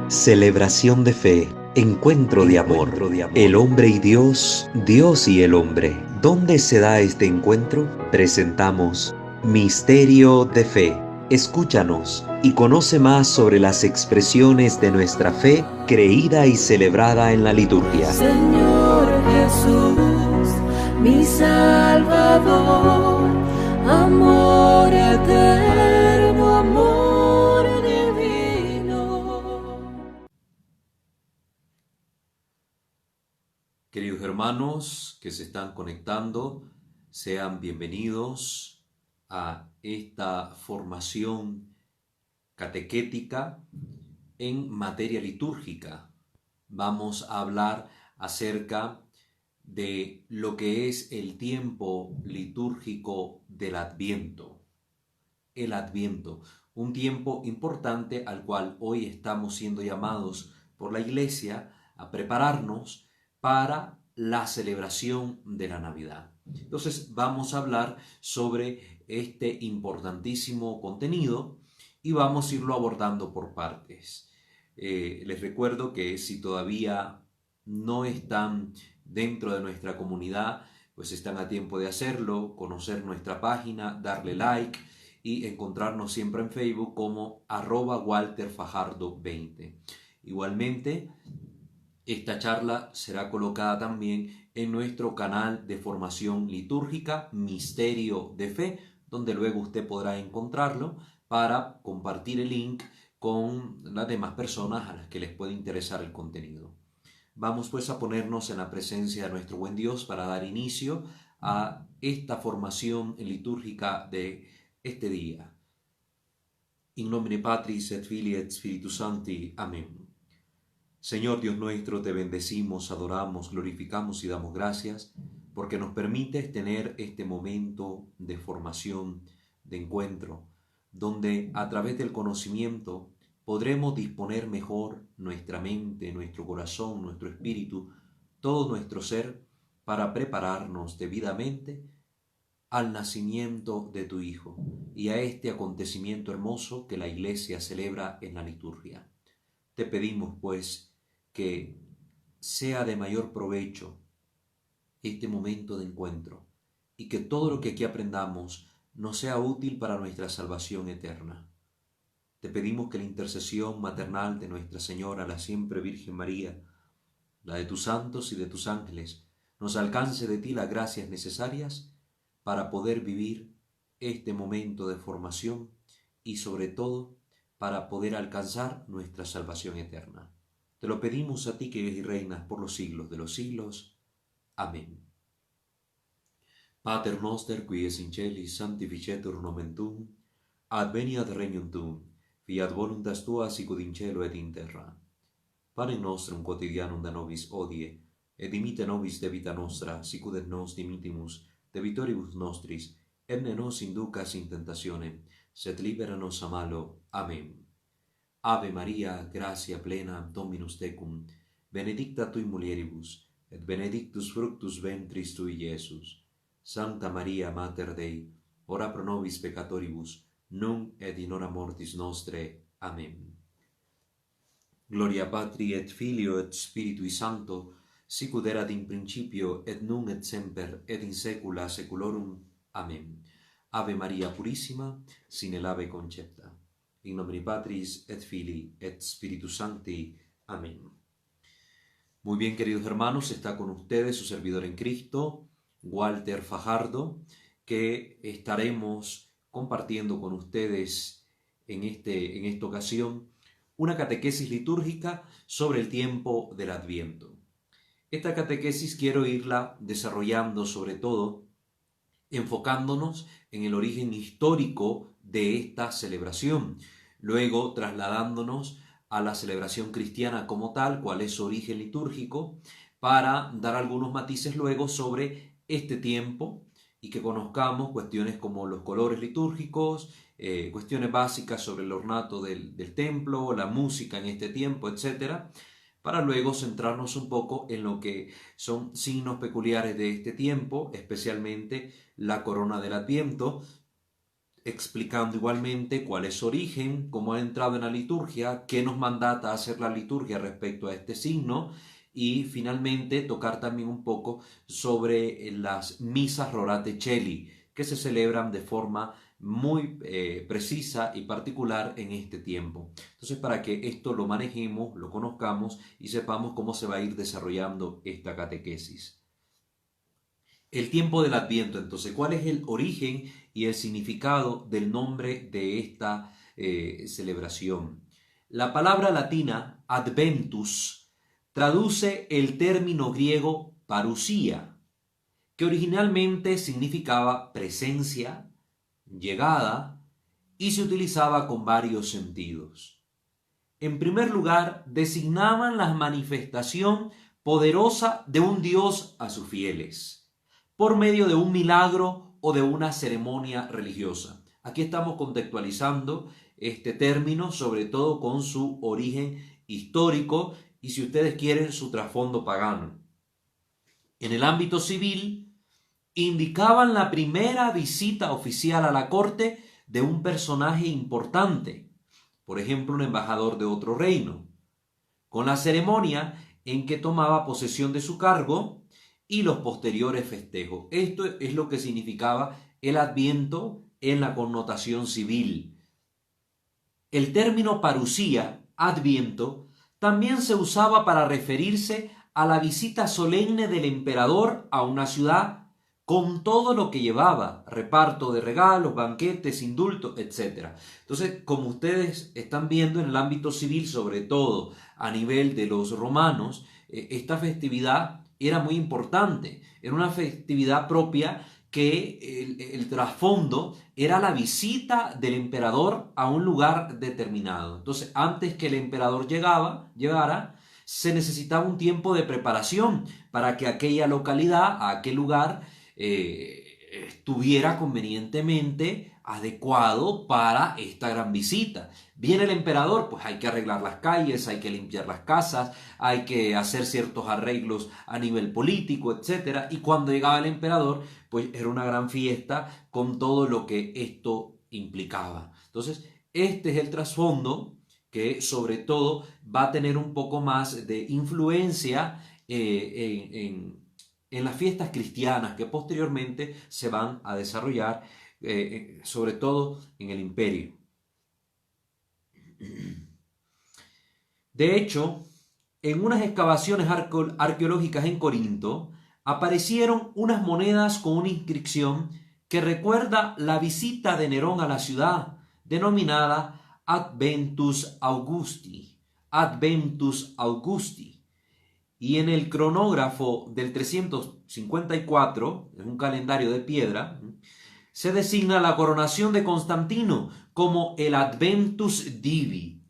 Celebración de fe, encuentro de amor, el hombre y Dios, Dios y el hombre. ¿Dónde se da este encuentro? Presentamos Misterio de Fe. Escúchanos y conoce más sobre las expresiones de nuestra fe creída y celebrada en la liturgia. Señor Jesús, mi Salvador, amor eterno, amor divino. Queridos hermanos que se están conectando, sean bienvenidos a esta formación catequética en materia litúrgica. Vamos a hablar acerca de lo que es el tiempo litúrgico del Adviento. El Adviento, un tiempo importante al cual hoy estamos siendo llamados por la Iglesia a prepararnos para la celebración de la Navidad. Entonces vamos a hablar sobre este importantísimo contenido y vamos a irlo abordando por partes. Les recuerdo que si todavía no están dentro de nuestra comunidad, pues están a tiempo de hacerlo, conocer nuestra página, darle like y encontrarnos siempre en Facebook como @WalterFajardo20. Igualmente, esta charla será colocada también en nuestro canal de formación litúrgica Misterio de Fe, donde luego usted podrá encontrarlo para compartir el link con las demás personas a las que les puede interesar el contenido. Vamos pues a ponernos en la presencia de nuestro buen Dios para dar inicio a esta formación litúrgica de este día. In nomine Patris et Filii et Spiritus Sancti. Amén. Señor Dios nuestro, te bendecimos, adoramos, glorificamos y damos gracias porque nos permites tener este momento de formación, de encuentro, donde a través del conocimiento podremos disponer mejor nuestra mente, nuestro corazón, nuestro espíritu, todo nuestro ser para prepararnos debidamente al nacimiento de tu Hijo y a este acontecimiento hermoso que la Iglesia celebra en la liturgia. Te pedimos, pues, que sea de mayor provecho este momento de encuentro y que todo lo que aquí aprendamos nos sea útil para nuestra salvación eterna. Te pedimos que la intercesión maternal de Nuestra Señora, la siempre Virgen María, la de tus santos y de tus ángeles, nos alcance de ti las gracias necesarias para poder vivir este momento de formación y sobre todo para poder alcanzar nuestra salvación eterna. Te lo pedimos a ti que vives y reinas por los siglos de los siglos. Amén. Pater noster qui es in celis sanctificetur nomen tuum, adveniat regnum tuum, fiat voluntas tua sicut in cielo et in terra. Panem nostrum quotidianum da nobis hodie, et dimitte nobis debita nostra, sicut et nos dimittimus debitoribus nostris, et ne nos inducas in tentationem, sed libera nos a malo. Amén. Ave Maria, gratia plena, Dominus tecum, benedicta tui mulieribus, et benedictus fructus ventris tui, Iesus. Sancta Maria, Mater Dei, ora pro nobis peccatoribus, nunc et in hora mortis nostre. Amén. Gloria Patri et Filio et Spiritui Sancto, sicut erat in principio et nunc et semper et in saecula saeculorum. Amén. Ave Maria Purissima, sine labе concepta. In nomine Patris et Filii et Spiritus Sancti. Amén. Muy bien, queridos hermanos, está con ustedes su servidor en Cristo, Walter Fajardo, que estaremos compartiendo con ustedes en esta ocasión una catequesis litúrgica sobre el tiempo del Adviento. Esta catequesis quiero irla desarrollando sobre todo enfocándonos en el origen histórico de esta celebración, luego trasladándonos a la celebración cristiana como tal, cuál es su origen litúrgico, para dar algunos matices luego sobre este tiempo y que conozcamos cuestiones como los colores litúrgicos, cuestiones básicas sobre el ornato del templo, la música en este tiempo, etc., para luego centrarnos un poco en lo que son signos peculiares de este tiempo, especialmente la corona del Adviento, explicando igualmente cuál es su origen, cómo ha entrado en la liturgia, qué nos mandata hacer la liturgia respecto a este signo y finalmente tocar también un poco sobre las misas Rorate Caeli, que se celebran de forma muy precisa y particular en este tiempo. Entonces, para que esto lo manejemos, lo conozcamos y sepamos cómo se va a ir desarrollando esta catequesis. El tiempo del Adviento, entonces, ¿cuál es el origen y el significado del nombre de esta celebración? La palabra latina adventus traduce el término griego parusía, que originalmente significaba presencia, llegada, y se utilizaba con varios sentidos. En primer lugar, designaban la manifestación poderosa de un Dios a sus fieles, por medio de un milagro o de una ceremonia religiosa. Aquí estamos contextualizando este término, sobre todo con su origen histórico y, si ustedes quieren, su trasfondo pagano. En el ámbito civil, indicaban la primera visita oficial a la corte de un personaje importante, por ejemplo, un embajador de otro reino, con la ceremonia en que tomaba posesión de su cargo y los posteriores festejos. Esto es lo que significaba el Adviento en la connotación civil. El término parusía, Adviento, también se usaba para referirse a la visita solemne del emperador a una ciudad con todo lo que llevaba, reparto de regalos, banquetes, indultos, etc. Entonces, como ustedes están viendo en el ámbito civil, sobre todo a nivel de los romanos, esta festividad era muy importante, era una festividad propia que el trasfondo era la visita del emperador a un lugar determinado. Entonces, antes que el emperador llegara, se necesitaba un tiempo de preparación para que aquella localidad, aquel lugar, estuviera convenientemente adecuado para esta gran visita. Viene el emperador, pues hay que arreglar las calles, hay que limpiar las casas, hay que hacer ciertos arreglos a nivel político, etc. Y cuando llegaba el emperador, pues era una gran fiesta con todo lo que esto implicaba. Entonces, este es el trasfondo que sobre todo va a tener un poco más de influencia en las fiestas cristianas que posteriormente se van a desarrollar, sobre todo en el imperio. De hecho, en unas excavaciones arqueológicas en Corinto, aparecieron unas monedas con una inscripción que recuerda la visita de Nerón a la ciudad, denominada Adventus Augusti. Adventus Augusti. Y en el cronógrafo del 354, en un calendario de piedra, se designa la coronación de Constantino como el Adventus Divi,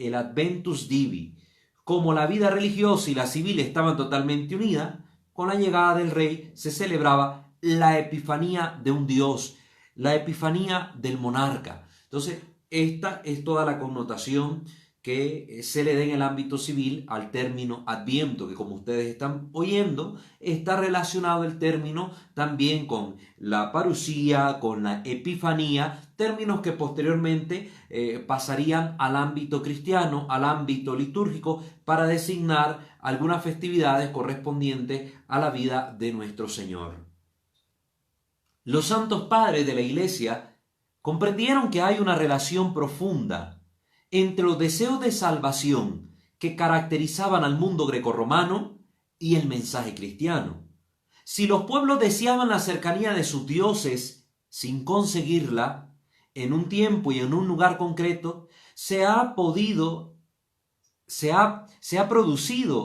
Como la vida religiosa y la civil estaban totalmente unidas, con la llegada del rey se celebraba la epifanía de un dios, la epifanía del monarca. Entonces, esta es toda la connotación que se le da en el ámbito civil al término Adviento, que como ustedes están oyendo, está relacionado el término también con la parusía, con la epifanía, términos que posteriormente pasarían al ámbito cristiano, al ámbito litúrgico, para designar algunas festividades correspondientes a la vida de nuestro Señor. Los santos padres de la Iglesia comprendieron que hay una relación profunda entre los deseos de salvación que caracterizaban al mundo grecorromano y el mensaje cristiano. Si los pueblos deseaban la cercanía de sus dioses sin conseguirla, en un tiempo y en un lugar concreto, se ha producido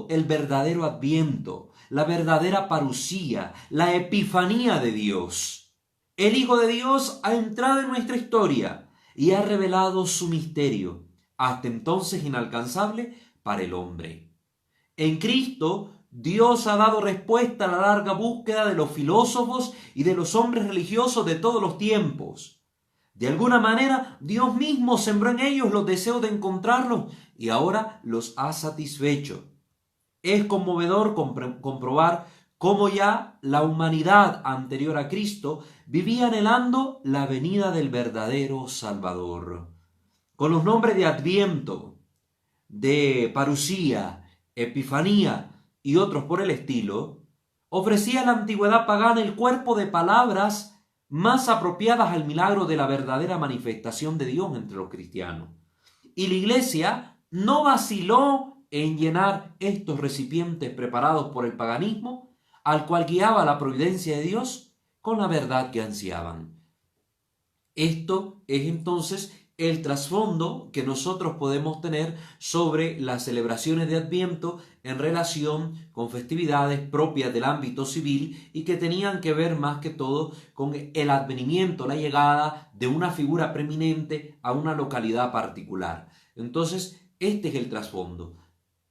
el verdadero Adviento, la verdadera parusía, la epifanía de Dios. El Hijo de Dios ha entrado en nuestra historia y ha revelado su misterio, hasta entonces inalcanzable para el hombre. En Cristo, Dios ha dado respuesta a la larga búsqueda de los filósofos y de los hombres religiosos de todos los tiempos. De alguna manera, Dios mismo sembró en ellos los deseos de encontrarlo y ahora los ha satisfecho. Es conmovedor comprobar cómo ya la humanidad anterior a Cristo vivía anhelando la venida del verdadero Salvador. Con los nombres de Adviento, de Parusía, Epifanía y otros por el estilo, ofrecía a la antigüedad pagana el cuerpo de palabras más apropiadas al milagro de la verdadera manifestación de Dios entre los cristianos. Y la Iglesia no vaciló en llenar estos recipientes preparados por el paganismo, al cual guiaba la providencia de Dios, con la verdad que ansiaban. Esto es entonces el trasfondo que nosotros podemos tener sobre las celebraciones de Adviento en relación con festividades propias del ámbito civil y que tenían que ver más que todo con el advenimiento, la llegada de una figura preeminente a una localidad particular. Entonces, este es el trasfondo.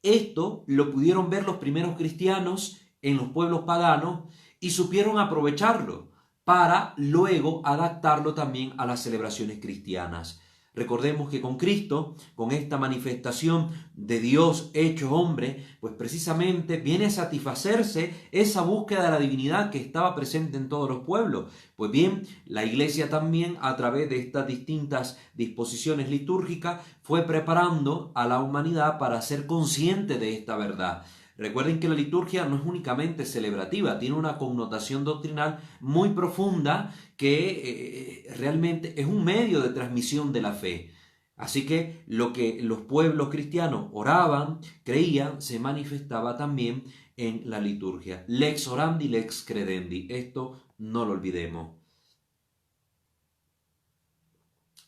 Esto lo pudieron ver los primeros cristianos en los pueblos paganos y supieron aprovecharlo para luego adaptarlo también a las celebraciones cristianas. Recordemos que con Cristo, con esta manifestación de Dios hecho hombre, pues precisamente viene a satisfacerse esa búsqueda de la divinidad que estaba presente en todos los pueblos. Pues bien, la Iglesia también, a través de estas distintas disposiciones litúrgicas, fue preparando a la humanidad para ser consciente de esta verdad. Recuerden que la liturgia no es únicamente celebrativa, tiene una connotación doctrinal muy profunda que realmente es un medio de transmisión de la fe. Así que lo que los pueblos cristianos oraban, creían, se manifestaba también en la liturgia. Lex orandi, lex credendi. Esto no lo olvidemos.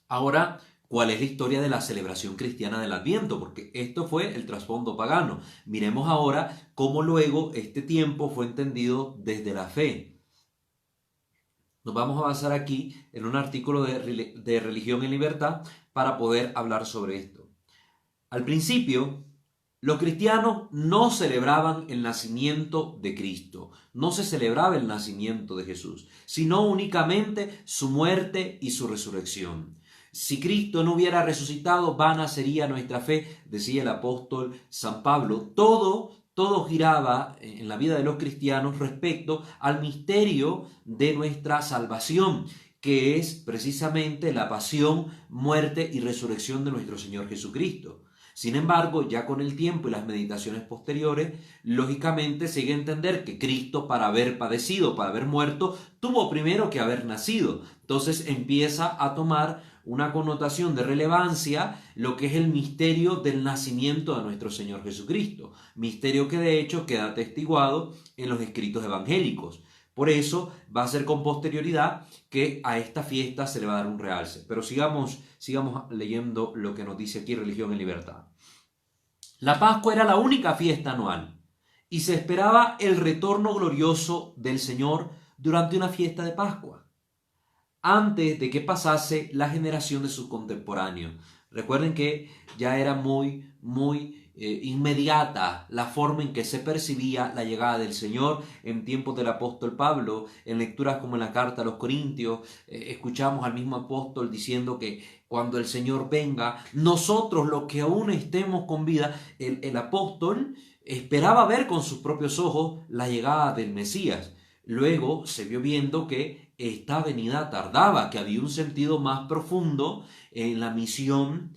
Ahora, ¿cuál es la historia de la celebración cristiana del Adviento? Porque esto fue el trasfondo pagano. Miremos ahora cómo luego este tiempo fue entendido desde la fe. Nos vamos a basar aquí en un artículo de Religión en Libertad para poder hablar sobre esto. Al principio, los cristianos no celebraban el nacimiento de Cristo, no se celebraba el nacimiento de Jesús, sino únicamente su muerte y su resurrección. Si Cristo no hubiera resucitado, vana sería nuestra fe, decía el apóstol San Pablo. Todo giraba en la vida de los cristianos respecto al misterio de nuestra salvación, que es precisamente la pasión, muerte y resurrección de nuestro Señor Jesucristo. Sin embargo, ya con el tiempo y las meditaciones posteriores, lógicamente se llega a entender que Cristo, para haber padecido, para haber muerto, tuvo primero que haber nacido. Entonces empieza a tomar una connotación de relevancia lo que es el misterio del nacimiento de nuestro Señor Jesucristo. Misterio que de hecho queda atestiguado en los escritos evangélicos. Por eso va a ser con posterioridad que a esta fiesta se le va a dar un realce. Pero sigamos leyendo lo que nos dice aquí Religión en Libertad. La Pascua era la única fiesta anual y se esperaba el retorno glorioso del Señor durante una fiesta de Pascua, antes de que pasase la generación de sus contemporáneos. Recuerden que ya era muy inmediata la forma en que se percibía la llegada del Señor en tiempos del apóstol Pablo. En lecturas como en la carta a los Corintios, escuchamos al mismo apóstol diciendo que cuando el Señor venga, nosotros los que aún estemos con vida, el apóstol esperaba ver con sus propios ojos la llegada del Mesías. Luego se vio viendo que esta venida tardaba, que había un sentido más profundo en la misión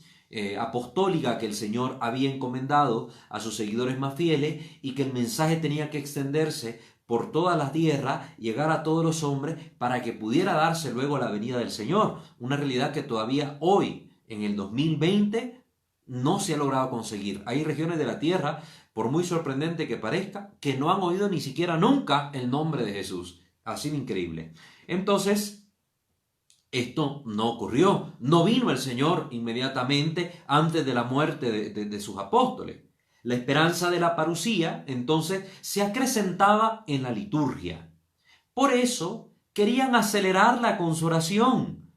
apostólica que el Señor había encomendado a sus seguidores más fieles y que el mensaje tenía que extenderse por toda la tierra, llegar a todos los hombres para que pudiera darse luego la venida del Señor. Una realidad que todavía hoy, en el 2020, no se ha logrado conseguir. Hay regiones de la tierra, por muy sorprendente que parezca, que no han oído ni siquiera nunca el nombre de Jesús. Así de increíble. Entonces, esto no ocurrió. No vino el Señor inmediatamente antes de la muerte de sus apóstoles. La esperanza de la parusía, entonces, se acrecentaba en la liturgia. Por eso, querían acelerar con su oración.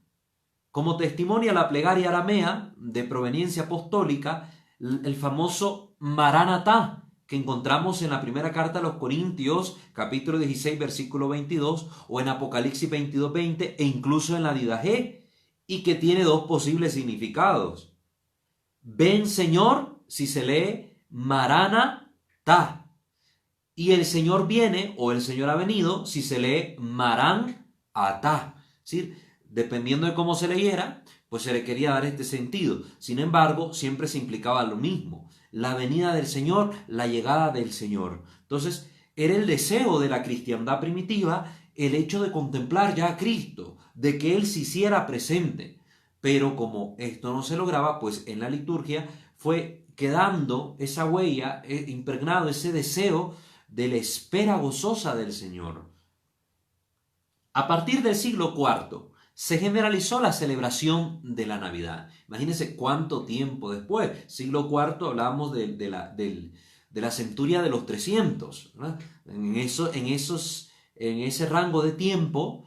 Como testimonia la plegaria aramea de proveniencia apostólica, el famoso Maranatá, que encontramos en la primera carta a los Corintios, capítulo 16, versículo 22, o en Apocalipsis 22, 20, e incluso en la Didaché, y que tiene dos posibles significados. Ven, Señor, si se lee Maranatá, Y el Señor viene o el Señor ha venido si se lee Marán Atá. Es decir, dependiendo de cómo se leyera, pues se le quería dar este sentido. Sin embargo, siempre se implicaba lo mismo. La venida del Señor, la llegada del Señor. Entonces, era el deseo de la cristiandad primitiva el hecho de contemplar ya a Cristo, de que Él se hiciera presente. Pero como esto no se lograba, pues en la liturgia fue quedando esa huella, impregnado ese deseo de la espera gozosa del Señor. A partir del siglo IV se generalizó la celebración de la Navidad. Imagínense cuánto tiempo después. Siglo IV hablábamos de la centuria de los 300. ¿Verdad? En ese rango de tiempo,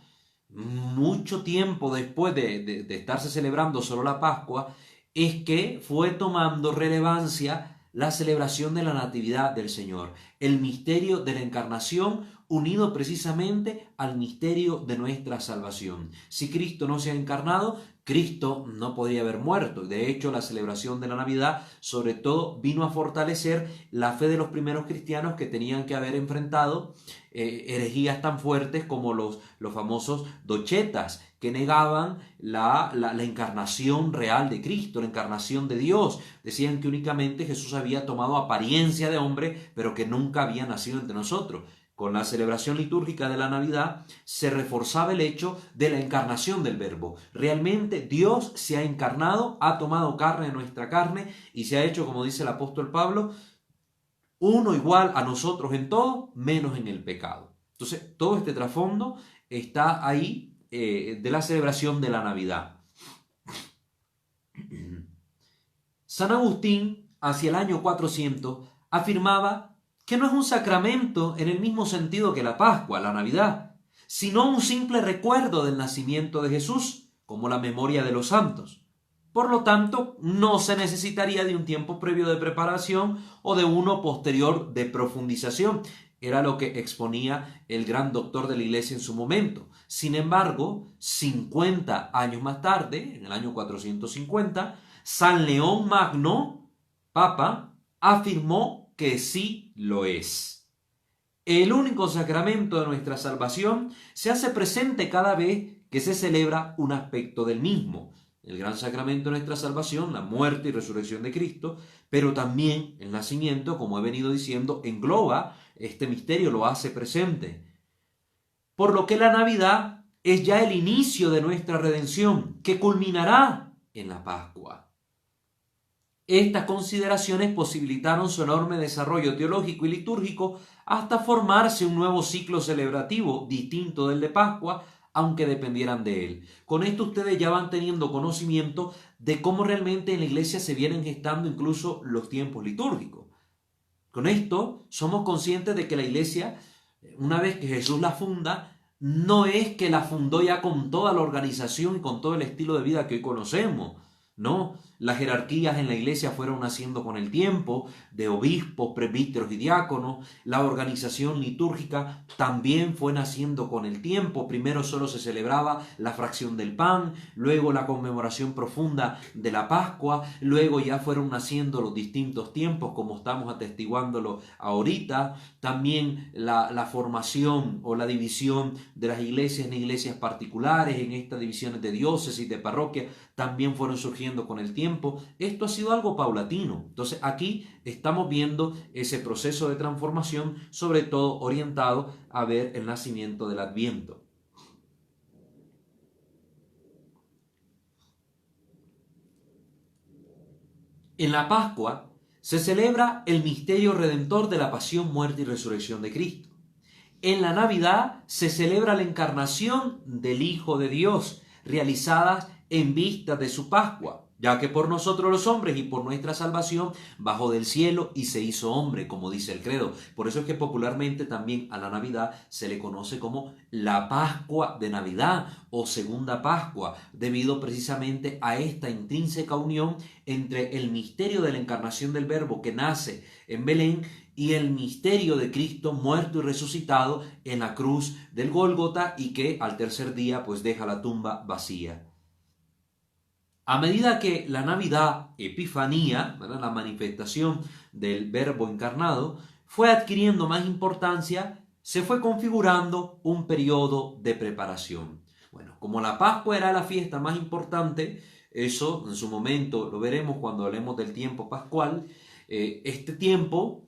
mucho tiempo después de estarse celebrando solo la Pascua, es que fue tomando relevancia la celebración de la Natividad del Señor, el misterio de la Encarnación unido precisamente al misterio de nuestra salvación. Si Cristo no se ha encarnado, Cristo no podría haber muerto. De hecho, la celebración de la Navidad sobre todo vino a fortalecer la fe de los primeros cristianos que tenían que haber enfrentado herejías tan fuertes como los famosos dochetas, que negaban la encarnación real de Cristo, la encarnación de Dios. Decían que únicamente Jesús había tomado apariencia de hombre, pero que nunca había nacido entre nosotros. Con la celebración litúrgica de la Navidad se reforzaba el hecho de la encarnación del Verbo. Realmente Dios se ha encarnado, ha tomado carne de nuestra carne y se ha hecho, como dice el apóstol Pablo, uno igual a nosotros en todo, menos en el pecado. Entonces, todo este trasfondo está ahí de la celebración de la Navidad. San Agustín, hacia el año 400, afirmaba que no es un sacramento en el mismo sentido que la Pascua, la Navidad, sino un simple recuerdo del nacimiento de Jesús, como la memoria de los santos. Por lo tanto, no se necesitaría de un tiempo previo de preparación o de uno posterior de profundización. Era lo que exponía el gran doctor de la Iglesia en su momento. Sin embargo, 50 años más tarde, en el año 450, San León Magno, Papa, afirmó que sí lo es. El único sacramento de nuestra salvación se hace presente cada vez que se celebra un aspecto del mismo. El gran sacramento de nuestra salvación, la muerte y resurrección de Cristo, pero también el nacimiento, como he venido diciendo, engloba este misterio, lo hace presente. Por lo que la Navidad es ya el inicio de nuestra redención, que culminará en la Pascua. Estas consideraciones posibilitaron su enorme desarrollo teológico y litúrgico hasta formarse un nuevo ciclo celebrativo distinto del de Pascua, aunque dependieran de él. Con esto ustedes ya van teniendo conocimiento de cómo realmente en la Iglesia se vienen gestando incluso los tiempos litúrgicos. Con esto somos conscientes de que la Iglesia, una vez que Jesús la funda, no es que la fundó ya con toda la organización y con todo el estilo de vida que hoy conocemos. No, las jerarquías en la Iglesia fueron naciendo con el tiempo, de obispos, presbíteros y diáconos. La organización litúrgica también fue naciendo con el tiempo. Primero solo se celebraba la fracción del pan, luego la conmemoración profunda de la Pascua, luego ya fueron naciendo los distintos tiempos, como estamos atestiguándolo ahorita. También la formación o la división de las iglesias en iglesias particulares, en estas divisiones de diócesis, de parroquias, también fueron surgiendo con el tiempo. Esto ha sido algo paulatino. Entonces aquí estamos viendo ese proceso de transformación, sobre todo orientado a ver el nacimiento del Adviento. En la Pascua se celebra el misterio redentor de la pasión, muerte y resurrección de Cristo. En la Navidad se celebra la encarnación del Hijo de Dios, realizadas en vista de su Pascua, ya que por nosotros los hombres y por nuestra salvación bajó del cielo y se hizo hombre, como dice el credo. Por eso es que popularmente también a la Navidad se le conoce como la Pascua de Navidad o Segunda Pascua, debido precisamente a esta intrínseca unión entre el misterio de la encarnación del Verbo que nace en Belén y el misterio de Cristo muerto y resucitado en la cruz del Gólgota y que al tercer día pues deja la tumba vacía. A medida que la Navidad, Epifanía, ¿verdad?, la manifestación del Verbo encarnado, fue adquiriendo más importancia, se fue configurando un periodo de preparación. Bueno, como la Pascua era la fiesta más importante, eso en su momento lo veremos cuando hablemos del tiempo pascual, este tiempo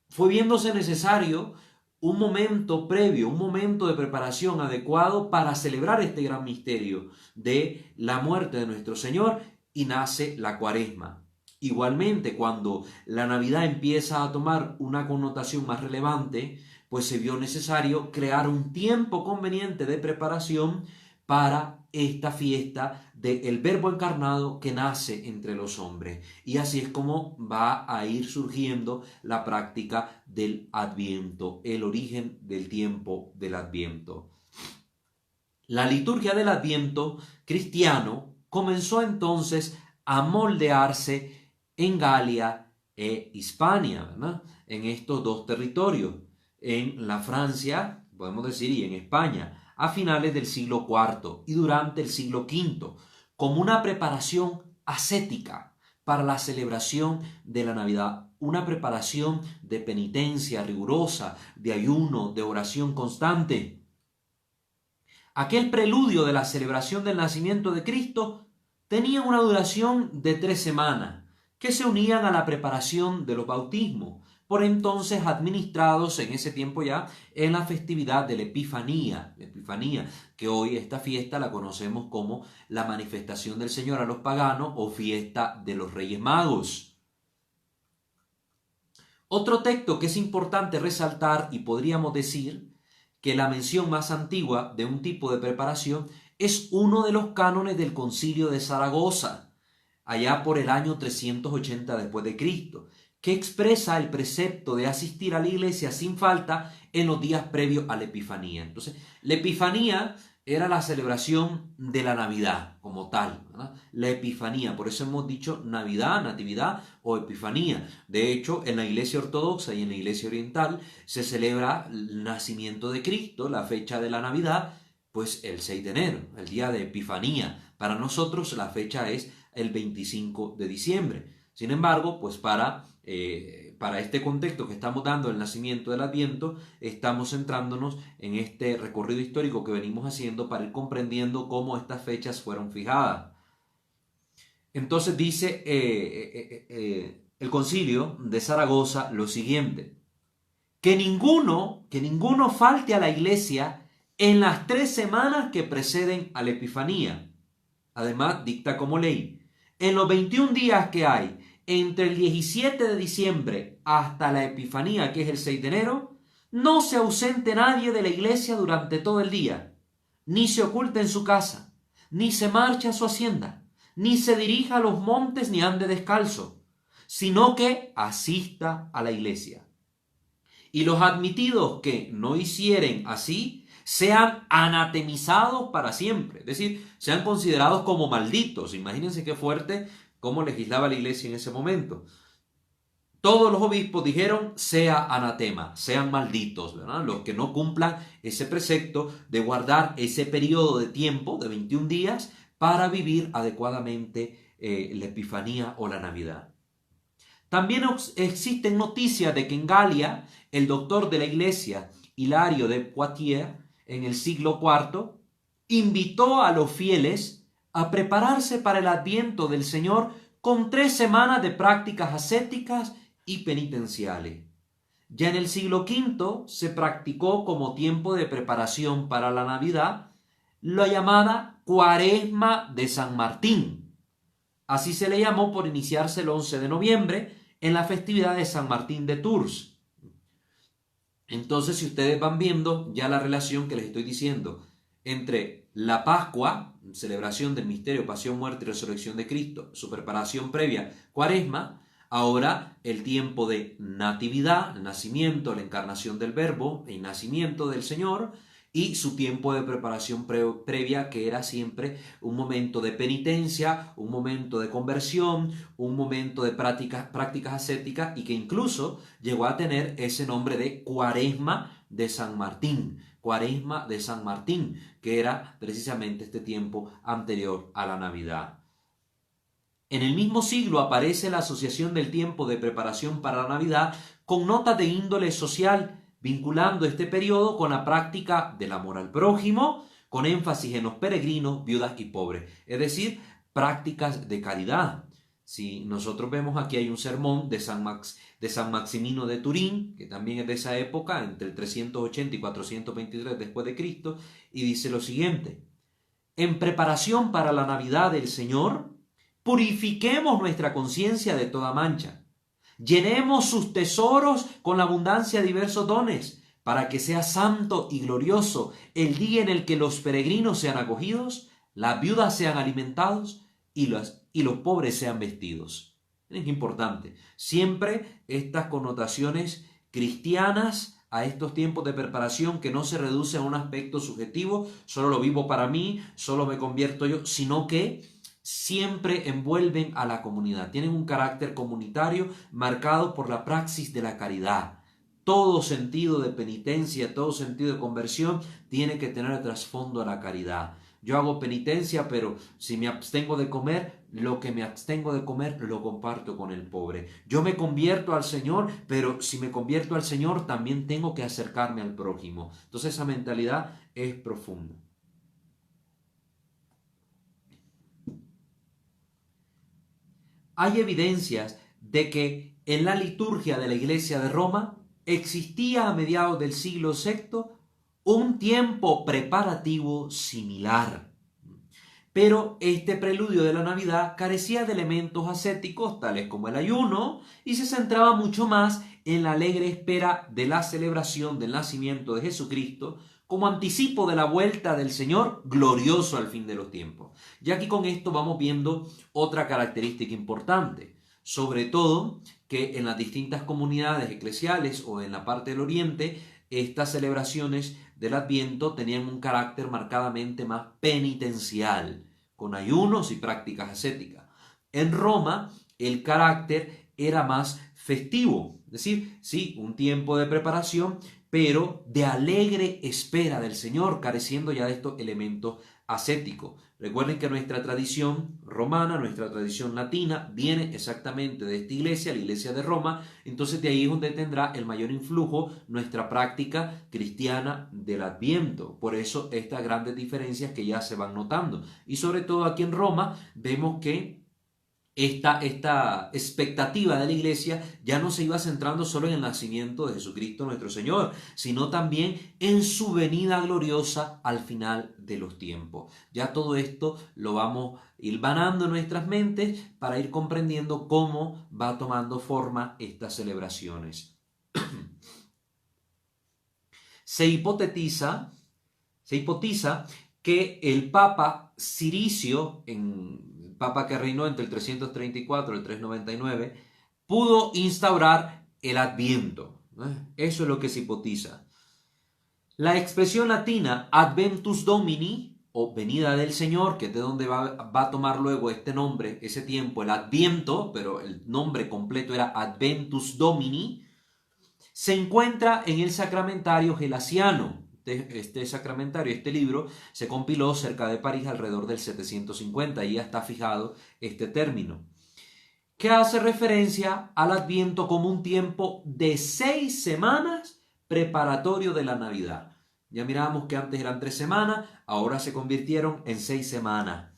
fue viéndose necesario un momento previo, un momento de preparación adecuado para celebrar este gran misterio de la muerte de nuestro Señor, y nace la Cuaresma. Igualmente, cuando la Navidad empieza a tomar una connotación más relevante, pues se vio necesario crear un tiempo conveniente de preparación para esta fiesta del Verbo encarnado que nace entre los hombres. Y así es como va a ir surgiendo la práctica del Adviento, el origen del tiempo del Adviento. La liturgia del Adviento cristiano comenzó entonces a moldearse en Galia e Hispania, ¿verdad? En estos dos territorios, en la Francia, podemos decir, y en España, a finales del siglo IV y durante el siglo V, como una preparación ascética para la celebración de la Navidad, una preparación de penitencia rigurosa, de ayuno, de oración constante. Aquel preludio de la celebración del nacimiento de Cristo tenía una duración de 3 semanas, que se unían a la preparación de los bautismos, por entonces administrados en ese tiempo ya en la festividad de la Epifanía, que hoy esta fiesta la conocemos como la manifestación del Señor a los paganos o fiesta de los Reyes Magos. Otro texto que es importante resaltar, y podríamos decir que la mención más antigua de un tipo de preparación, es uno de los cánones del Concilio de Zaragoza, allá por el año 380 después de Cristo, que expresa el precepto de asistir a la iglesia sin falta en los días previos a la Epifanía. Entonces, la Epifanía era la celebración de la Navidad como tal, ¿verdad? La Epifanía, por eso hemos dicho Navidad, Natividad o Epifanía. De hecho, en la Iglesia Ortodoxa y en la Iglesia Oriental se celebra el nacimiento de Cristo, la fecha de la Navidad, pues el 6 de enero, el día de Epifanía. Para nosotros la fecha es el 25 de diciembre. Sin embargo, pues para este contexto que estamos dando del nacimiento del Adviento, estamos centrándonos en este recorrido histórico que venimos haciendo para ir comprendiendo cómo estas fechas fueron fijadas. Entonces dice el Concilio de Zaragoza lo siguiente: que ninguno falte a la iglesia en las 3 semanas que preceden a la Epifanía. Además, dicta como ley: en los 21 días que hay entre el 17 de diciembre hasta la Epifanía, que es el 6 de enero, no se ausente nadie de la iglesia durante todo el día, ni se oculte en su casa, ni se marche a su hacienda, ni se dirija a los montes, ni ande descalzo, sino que asista a la iglesia. Y los admitidos que no hicieren así, sean anatemizados para siempre, es decir, sean considerados como malditos. Imagínense qué fuerte cómo legislaba la iglesia en ese momento. Todos los obispos dijeron: sea anatema, sean malditos, ¿verdad? Los que no cumplan ese precepto de guardar ese periodo de tiempo de 21 días para vivir adecuadamente la Epifanía o la Navidad. También existen noticias de que en Galia, el doctor de la iglesia, Hilario de Poitiers, en el siglo IV, invitó a los fieles a prepararse para el Adviento del Señor con 3 semanas de prácticas ascéticas y penitenciales. Ya en el siglo V se practicó como tiempo de preparación para la Navidad la llamada Cuaresma de San Martín. Así se le llamó por iniciarse el 11 de noviembre en la festividad de San Martín de Tours. Entonces, si ustedes van viendo ya la relación que les estoy diciendo entre la Pascua, celebración del misterio, pasión, muerte y resurrección de Cristo, su preparación previa, Cuaresma, ahora el tiempo de Natividad, el nacimiento, la encarnación del Verbo, el nacimiento del Señor, y su tiempo de preparación previa, que era siempre un momento de penitencia, un momento de conversión, un momento de prácticas ascéticas, y que incluso llegó a tener ese nombre de Cuaresma de San Martín. Cuaresma de San Martín, que era precisamente este tiempo anterior a la Navidad. En el mismo siglo aparece la Asociación del Tiempo de Preparación para la Navidad con notas de índole social, vinculando este periodo con la práctica del amor al prójimo, con énfasis en los peregrinos, viudas y pobres, es decir, prácticas de caridad. Si nosotros vemos aquí hay un sermón de San Maximino de Turín, que también es de esa época, entre el 380 y 423 después de Cristo, y dice lo siguiente: en preparación para la Navidad del Señor, purifiquemos nuestra conciencia de toda mancha. Llenemos sus tesoros con la abundancia de diversos dones, para que sea santo y glorioso el día en el que los peregrinos sean acogidos, las viudas sean alimentados y los pobres sean vestidos. Es importante. Siempre estas connotaciones cristianas a estos tiempos de preparación, que no se reduce a un aspecto subjetivo, solo lo vivo para mí, solo me convierto yo, sino que siempre envuelven a la comunidad. Tienen un carácter comunitario marcado por la praxis de la caridad. Todo sentido de penitencia, todo sentido de conversión tiene que tener el trasfondo a la caridad. Yo hago penitencia, pero si me abstengo de comer, lo que me abstengo de comer lo comparto con el pobre. Yo me convierto al Señor, pero si me convierto al Señor, también tengo que acercarme al prójimo. Entonces esa mentalidad es profunda. Hay evidencias de que en la liturgia de la Iglesia de Roma existía a mediados del siglo VI un tiempo preparativo similar. Pero este preludio de la Navidad carecía de elementos ascéticos tales como el ayuno y se centraba mucho más en la alegre espera de la celebración del nacimiento de Jesucristo como anticipo de la vuelta del Señor glorioso al fin de los tiempos. Y aquí con esto vamos viendo otra característica importante, sobre todo que en las distintas comunidades eclesiales o en la parte del Oriente, estas celebraciones del Adviento tenían un carácter marcadamente más penitencial, con ayunos y prácticas ascéticas. En Roma, el carácter era más festivo, es decir, sí, un tiempo de preparación, pero de alegre espera del Señor, careciendo ya de estos elementos ascéticos. Recuerden que nuestra tradición romana, nuestra tradición latina, viene exactamente de esta iglesia, la iglesia de Roma. Entonces de ahí es donde tendrá el mayor influjo nuestra práctica cristiana del Adviento. Por eso estas grandes diferencias que ya se van notando. Y sobre todo aquí en Roma vemos que esta expectativa de la iglesia ya no se iba centrando solo en el nacimiento de Jesucristo nuestro Señor, sino también en su venida gloriosa al final de los tiempos. Ya todo esto lo vamos hilvanando en nuestras mentes para ir comprendiendo cómo va tomando forma estas celebraciones. Se hipotiza que el Papa Ciricio, Papa que reinó entre el 334 y el 399, pudo instaurar el Adviento. Eso es lo que se hipotiza. La expresión latina Adventus Domini, o venida del Señor, que es de donde va a tomar luego este nombre, ese tiempo, el Adviento, pero el nombre completo era Adventus Domini, se encuentra en el Sacramentario Gelasiano. Este sacramentario, este libro, se compiló cerca de París alrededor del 750 y ya está fijado este término, que hace referencia al Adviento como un tiempo de 6 semanas preparatorio de la Navidad. Ya mirábamos que antes eran 3 semanas, ahora se convirtieron en 6 semanas.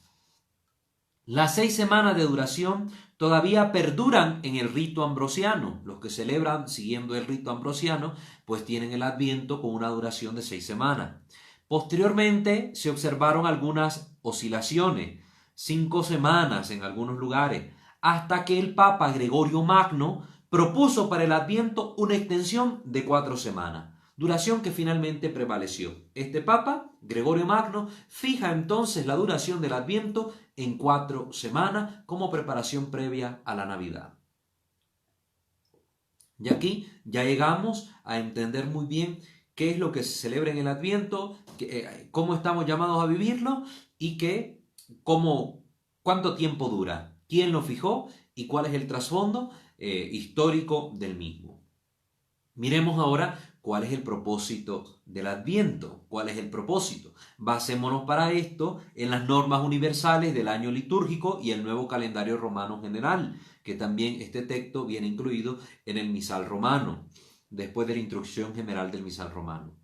Las 6 semanas de duración todavía perduran en el rito ambrosiano. Los que celebran siguiendo el rito ambrosiano, pues tienen el Adviento con una duración de 6 semanas. Posteriormente se observaron algunas oscilaciones, 5 semanas en algunos lugares, hasta que el Papa Gregorio Magno propuso para el Adviento una extensión de 4 semanas. Duración que finalmente prevaleció. Este Papa, Gregorio Magno, fija entonces la duración del Adviento en 4 semanas como preparación previa a la Navidad. Y aquí ya llegamos a entender muy bien qué es lo que se celebra en el Adviento, cómo estamos llamados a vivirlo y cuánto tiempo dura, quién lo fijó y cuál es el trasfondo histórico del mismo. Miremos ahora ¿cuál es el propósito del Adviento? ¿Cuál es el propósito? Basémonos para esto en las normas universales del año litúrgico y el nuevo calendario romano general, que también este texto viene incluido en el misal romano, después de la instrucción general del misal romano.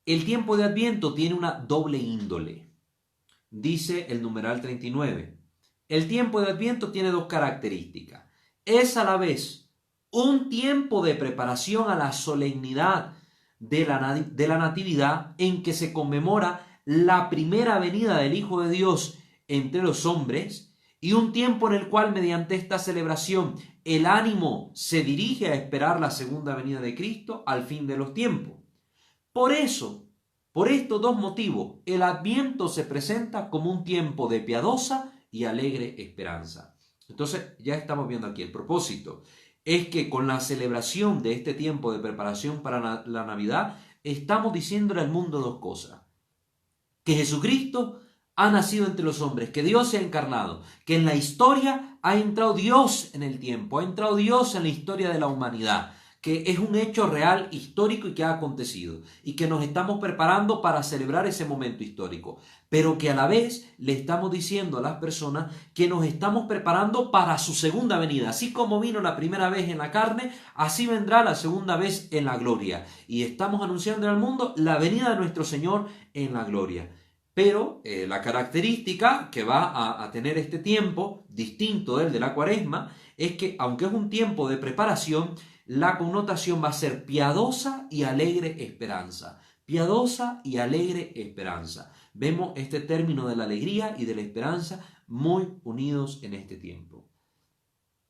El tiempo de Adviento tiene una doble índole. Dice el numeral 39. El tiempo de Adviento tiene dos características. Es a la vez un tiempo de preparación a la solemnidad de la Natividad, en que se conmemora la primera venida del Hijo de Dios entre los hombres, y un tiempo en el cual, mediante esta celebración, el ánimo se dirige a esperar la segunda venida de Cristo al fin de los tiempos. Por eso, por estos dos motivos, el Adviento se presenta como un tiempo de piadosa y alegre esperanza. Entonces, ya estamos viendo aquí el propósito. Es que con la celebración de este tiempo de preparación para la Navidad, estamos diciéndole al mundo dos cosas. Que Jesucristo ha nacido entre los hombres, que Dios se ha encarnado, que en la historia ha entrado Dios en el tiempo, ha entrado Dios en la historia de la humanidad, que es un hecho real, histórico y que ha acontecido, y que nos estamos preparando para celebrar ese momento histórico, pero que a la vez le estamos diciendo a las personas que nos estamos preparando para su segunda venida. Así como vino la primera vez en la carne, así vendrá la segunda vez en la gloria, y estamos anunciando al mundo la venida de nuestro Señor en la gloria. Pero la característica que va a tener este tiempo, distinto del de la Cuaresma, es que aunque es un tiempo de preparación, la connotación va a ser piadosa y alegre esperanza. Piadosa y alegre esperanza. Vemos este término de la alegría y de la esperanza muy unidos en este tiempo.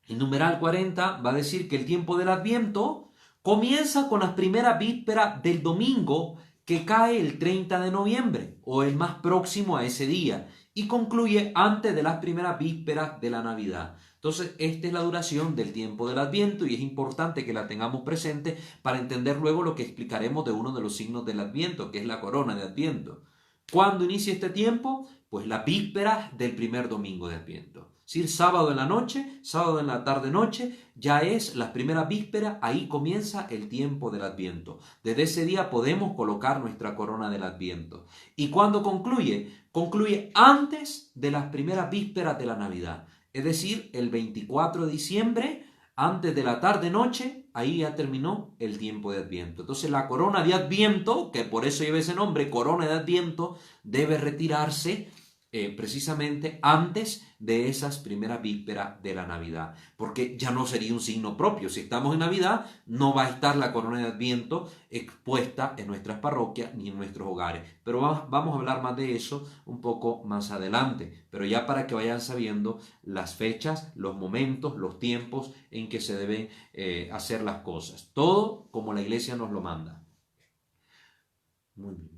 El numeral 40 va a decir que el tiempo del Adviento comienza con las primeras vísperas del domingo que cae el 30 de noviembre o el más próximo a ese día y concluye antes de las primeras vísperas de la Navidad. Entonces, esta es la duración del tiempo del Adviento y es importante que la tengamos presente para entender luego lo que explicaremos de uno de los signos del Adviento, que es la corona de Adviento. ¿Cuándo inicia este tiempo? Pues las vísperas del primer domingo de Adviento. Es decir, sábado en la noche, sábado en la tarde-noche, ya es las primeras vísperas, ahí comienza el tiempo del Adviento. Desde ese día podemos colocar nuestra corona del Adviento. ¿Y cuándo concluye? Concluye antes de las primeras vísperas de la Navidad. Es decir, el 24 de diciembre, antes de la tarde-noche, ahí ya terminó el tiempo de Adviento. Entonces la corona de Adviento, que por eso lleva ese nombre, corona de Adviento, debe retirarse precisamente antes de esas primeras vísperas de la Navidad, porque ya no sería un signo propio. Si estamos en Navidad, no va a estar la corona de Adviento expuesta en nuestras parroquias ni en nuestros hogares, pero vamos a hablar más de eso un poco más adelante, pero ya para que vayan sabiendo las fechas, los momentos, los tiempos en que se deben hacer las cosas, todo como la Iglesia nos lo manda. Muy bien.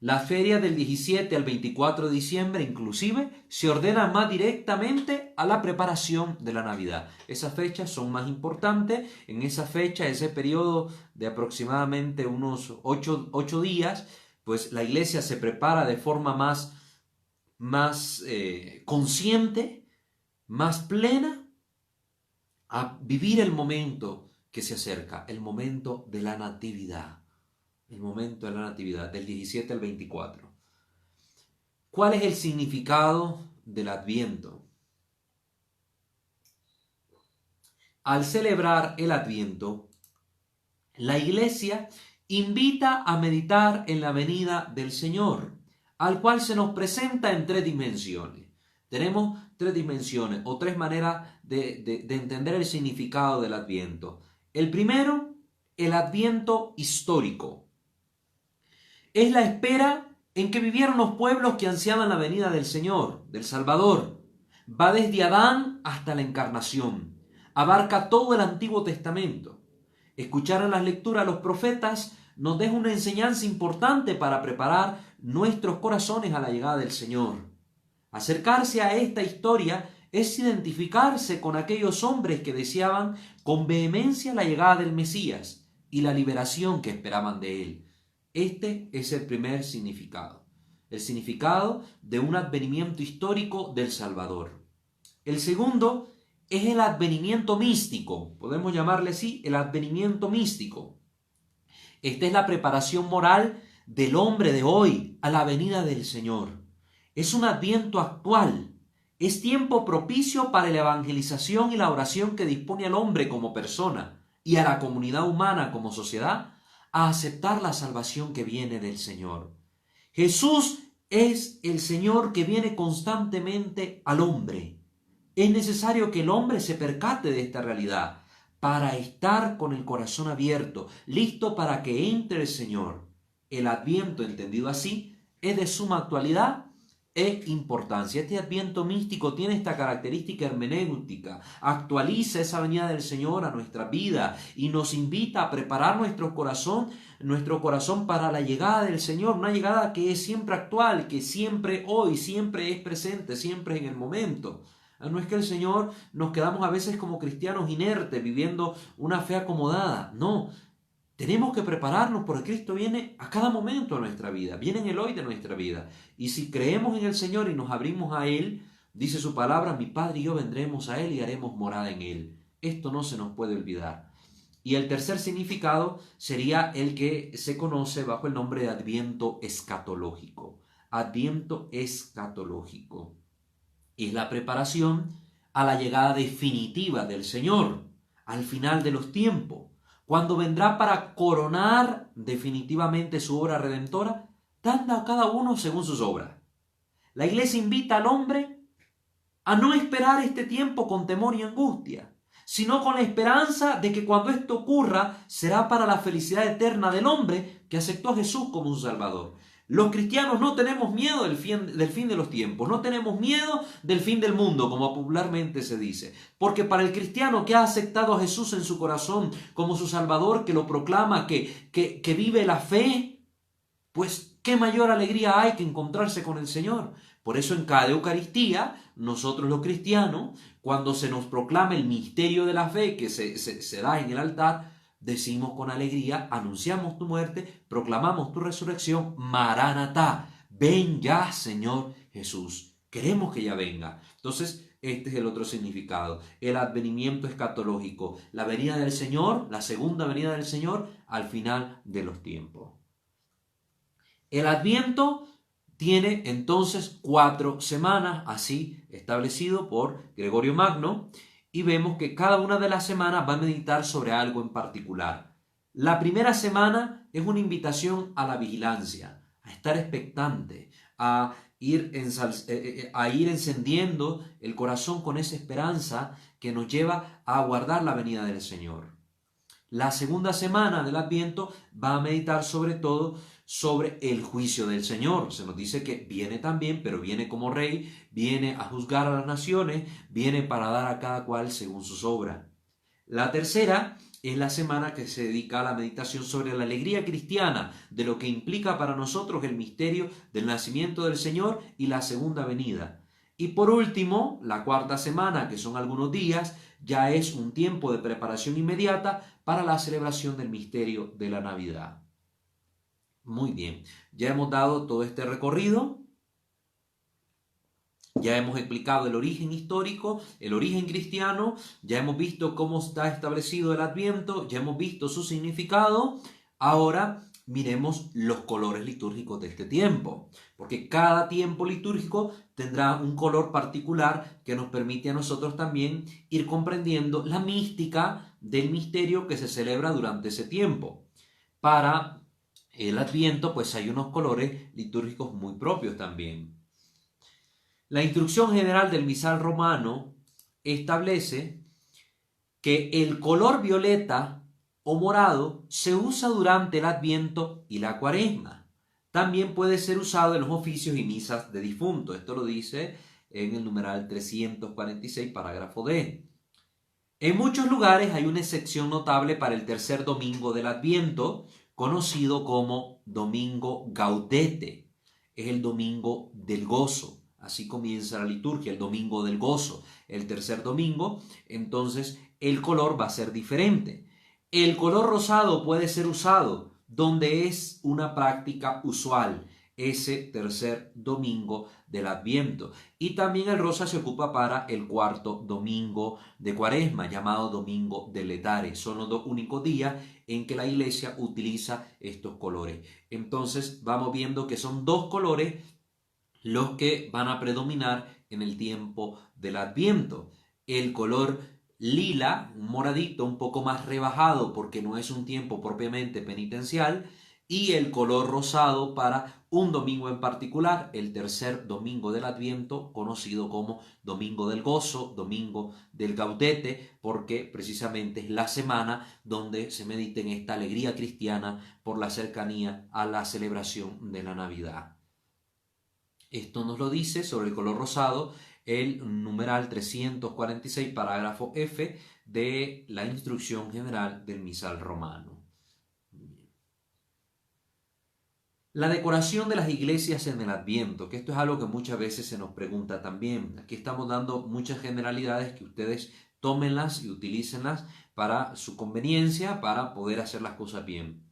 La feria del 17 al 24 de diciembre inclusive se ordena más directamente a la preparación de la Navidad. Esas fechas son más importantes. En esa fecha, ese periodo de aproximadamente unos 8 días, pues la Iglesia se prepara de forma más consciente, más plena, a vivir el momento que se acerca, el momento de la Natividad. El momento de la Natividad, del 17 al 24. ¿Cuál es el significado del Adviento? Al celebrar el Adviento, la Iglesia invita a meditar en la venida del Señor, al cual se nos presenta en 3 dimensiones. Tenemos 3 dimensiones o 3 maneras de entender el significado del Adviento. El primero, el Adviento histórico. Es la espera en que vivieron los pueblos que ansiaban la venida del Señor, del Salvador. Va desde Adán hasta la encarnación. Abarca todo el Antiguo Testamento. Escuchar en las lecturas a los profetas nos deja una enseñanza importante para preparar nuestros corazones a la llegada del Señor. Acercarse a esta historia es identificarse con aquellos hombres que deseaban con vehemencia la llegada del Mesías y la liberación que esperaban de él. Este es el primer significado, el significado de un advenimiento histórico del Salvador. El segundo es el advenimiento místico, podemos llamarle así, el advenimiento místico. Esta es la preparación moral del hombre de hoy a la venida del Señor. Es un adviento actual. Es tiempo propicio para la evangelización y la oración que dispone al hombre como persona y a la comunidad humana como sociedad a aceptar la salvación que viene del Señor. Jesús es el Señor que viene constantemente al hombre. Es necesario que el hombre se percate de esta realidad para estar con el corazón abierto, listo para que entre el Señor. El Adviento, entendido así, es de suma actualidad e importancia. Este Adviento místico tiene esta característica hermenéutica, actualiza esa venida del Señor a nuestra vida y nos invita a preparar nuestro corazón para la llegada del Señor, una llegada que es siempre actual, que siempre hoy, siempre es presente, siempre es en el momento. No es que el Señor nos quedamos a veces como cristianos inertes, viviendo una fe acomodada. No, tenemos que prepararnos porque Cristo viene a cada momento de nuestra vida, viene en el hoy de nuestra vida. Y si creemos en el Señor y nos abrimos a Él, dice su palabra, mi Padre y yo vendremos a Él y haremos morada en Él. Esto no se nos puede olvidar. Y el tercer significado sería el que se conoce bajo el nombre de Adviento escatológico. Adviento escatológico. Es la preparación a la llegada definitiva del Señor, al final de los tiempos, cuando vendrá para coronar definitivamente su obra redentora, dando a cada uno según sus obras. La Iglesia invita al hombre a no esperar este tiempo con temor y angustia, sino con la esperanza de que cuando esto ocurra será para la felicidad eterna del hombre que aceptó a Jesús como su Salvador. Los cristianos no tenemos miedo del fin de los tiempos, no tenemos miedo del fin del mundo, como popularmente se dice. Porque para el cristiano que ha aceptado a Jesús en su corazón como su Salvador, que lo proclama, que vive la fe, pues qué mayor alegría hay que encontrarse con el Señor. Por eso en cada Eucaristía, nosotros los cristianos, cuando se nos proclama el misterio de la fe que se da en el altar, decimos con alegría, anunciamos tu muerte, proclamamos tu resurrección, Maranatá, ven ya, Señor Jesús. Queremos que ya venga. Entonces, este es el otro significado, el advenimiento escatológico, la venida del Señor, la segunda venida del Señor al final de los tiempos. El Adviento tiene entonces 4 semanas, así establecido por Gregorio Magno, y vemos que cada una de las semanas va a meditar sobre algo en particular. La primera semana es una invitación a la vigilancia, a estar expectante, a ir encendiendo el corazón con esa esperanza que nos lleva a aguardar la venida del Señor. La segunda semana del Adviento va a meditar sobre todo sobre el juicio del Señor. Se nos dice que viene también, pero viene como rey, viene a juzgar a las naciones, viene para dar a cada cual según sus obras. La tercera es la semana que se dedica a la meditación sobre la alegría cristiana, de lo que implica para nosotros el misterio del nacimiento del Señor y la segunda venida. Y por último, la cuarta semana, que son algunos días, ya es un tiempo de preparación inmediata para la celebración del misterio de la Navidad. Muy bien, ya hemos dado todo este recorrido, ya hemos explicado el origen histórico, el origen cristiano, ya hemos visto cómo está establecido el Adviento, ya hemos visto su significado. Ahora miremos los colores litúrgicos de este tiempo, porque cada tiempo litúrgico tendrá un color particular que nos permite a nosotros también ir comprendiendo la mística del misterio que se celebra durante ese tiempo. Para el Adviento, pues hay unos colores litúrgicos muy propios también. La instrucción general del misal romano establece que el color violeta o morado se usa durante el Adviento y la Cuaresma. También puede ser usado en los oficios y misas de difuntos. Esto lo dice en el numeral 346, parágrafo D. En muchos lugares hay una excepción notable para el tercer domingo del Adviento, conocido como Domingo Gaudete. Es el domingo del gozo. Así comienza la liturgia, el domingo del gozo. El tercer domingo, entonces, el color va a ser diferente. El color rosado puede ser usado donde es una práctica usual. ese tercer domingo del Adviento. Y también el rosa se ocupa para el cuarto domingo de Cuaresma, llamado Domingo de Letare. Son los dos únicos días en que la iglesia utiliza estos colores. Entonces vamos viendo que son dos colores los que van a predominar en el tiempo del Adviento. El color lila, un moradito un poco más rebajado porque no es un tiempo propiamente penitencial, y el color rosado para un domingo en particular, el tercer domingo del Adviento, conocido como Domingo del Gozo, Domingo del Gaudete, porque precisamente es la semana donde se medita en esta alegría cristiana por la cercanía a la celebración de la Navidad. Esto nos lo dice sobre el color rosado el numeral 346, parágrafo F de la Instrucción General del Misal Romano. La decoración de las iglesias en el Adviento, que esto es algo que muchas veces se nos pregunta también. Aquí estamos dando muchas generalidades que ustedes tómenlas y utilícenlas para su conveniencia, para poder hacer las cosas bien.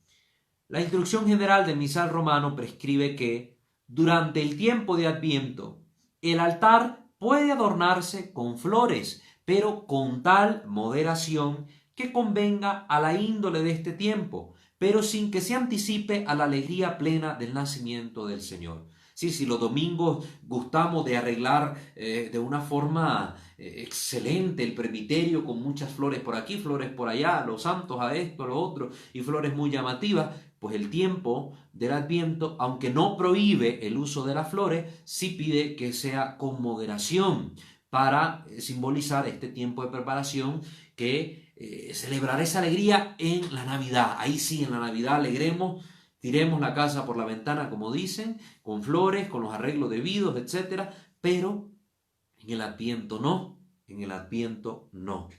La Instrucción General del Misal Romano prescribe que durante el tiempo de Adviento el altar puede adornarse con flores, pero con tal moderación que convenga a la índole de este tiempo, pero sin que se anticipe a la alegría plena del nacimiento del Señor. Sí, si los domingos gustamos de arreglar de una forma excelente el presbiterio con muchas flores por aquí, flores por allá, los santos a esto, a lo otro, y flores muy llamativas, pues el tiempo del Adviento, aunque no prohíbe el uso de las flores, sí pide que sea con moderación para simbolizar este tiempo de preparación que celebrar esa alegría en la Navidad. Ahí sí, en la Navidad alegremos, tiremos la casa por la ventana, como dicen, con flores, con los arreglos debidos, etc. Pero en el Adviento no, en el Adviento no.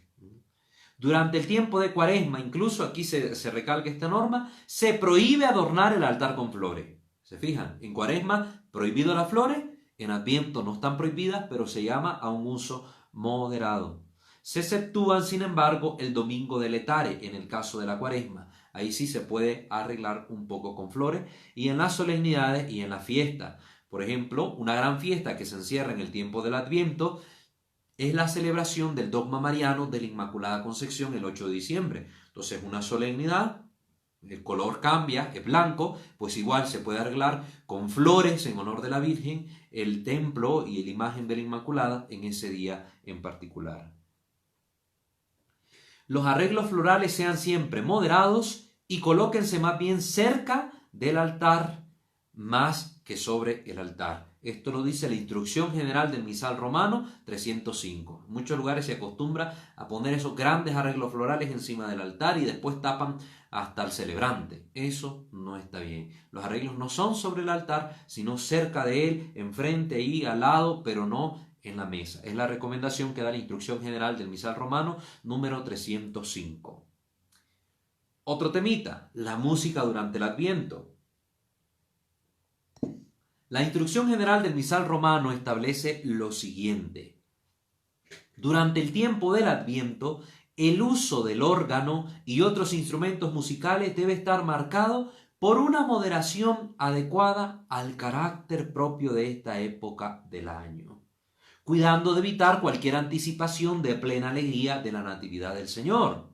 Durante el tiempo de Cuaresma, incluso aquí se recalca esta norma, se prohíbe adornar el altar con flores. ¿Se fijan? En Cuaresma, prohibido las flores, en Adviento no están prohibidas, pero se llama a un uso moderado. Se exceptúan, sin embargo, el domingo de Letare, en el caso de la Cuaresma. Ahí sí se puede arreglar un poco con flores, y en las solemnidades y en la fiesta. Por ejemplo, una gran fiesta que se encierra en el tiempo del Adviento es la celebración del dogma mariano de la Inmaculada Concepción el 8 de diciembre. Entonces, una solemnidad, el color cambia, es blanco, pues igual se puede arreglar con flores en honor de la Virgen, el templo y la imagen de la Inmaculada en ese día en particular. Los arreglos florales sean siempre moderados y colóquense más bien cerca del altar más que sobre el altar. Esto lo dice la Instrucción General del Misal Romano 305. En muchos lugares se acostumbra a poner esos grandes arreglos florales encima del altar y después tapan hasta el celebrante. Eso no está bien. Los arreglos no son sobre el altar, sino cerca de él, enfrente y al lado, pero no en la mesa. Es la recomendación que da la Instrucción General del Misal Romano número 305. Otro temita, la música durante el Adviento. La Instrucción General del Misal Romano establece lo siguiente. Durante el tiempo del Adviento, el uso del órgano y otros instrumentos musicales debe estar marcado por una moderación adecuada al carácter propio de esta época del año, cuidando de evitar cualquier anticipación de plena alegría de la Natividad del Señor.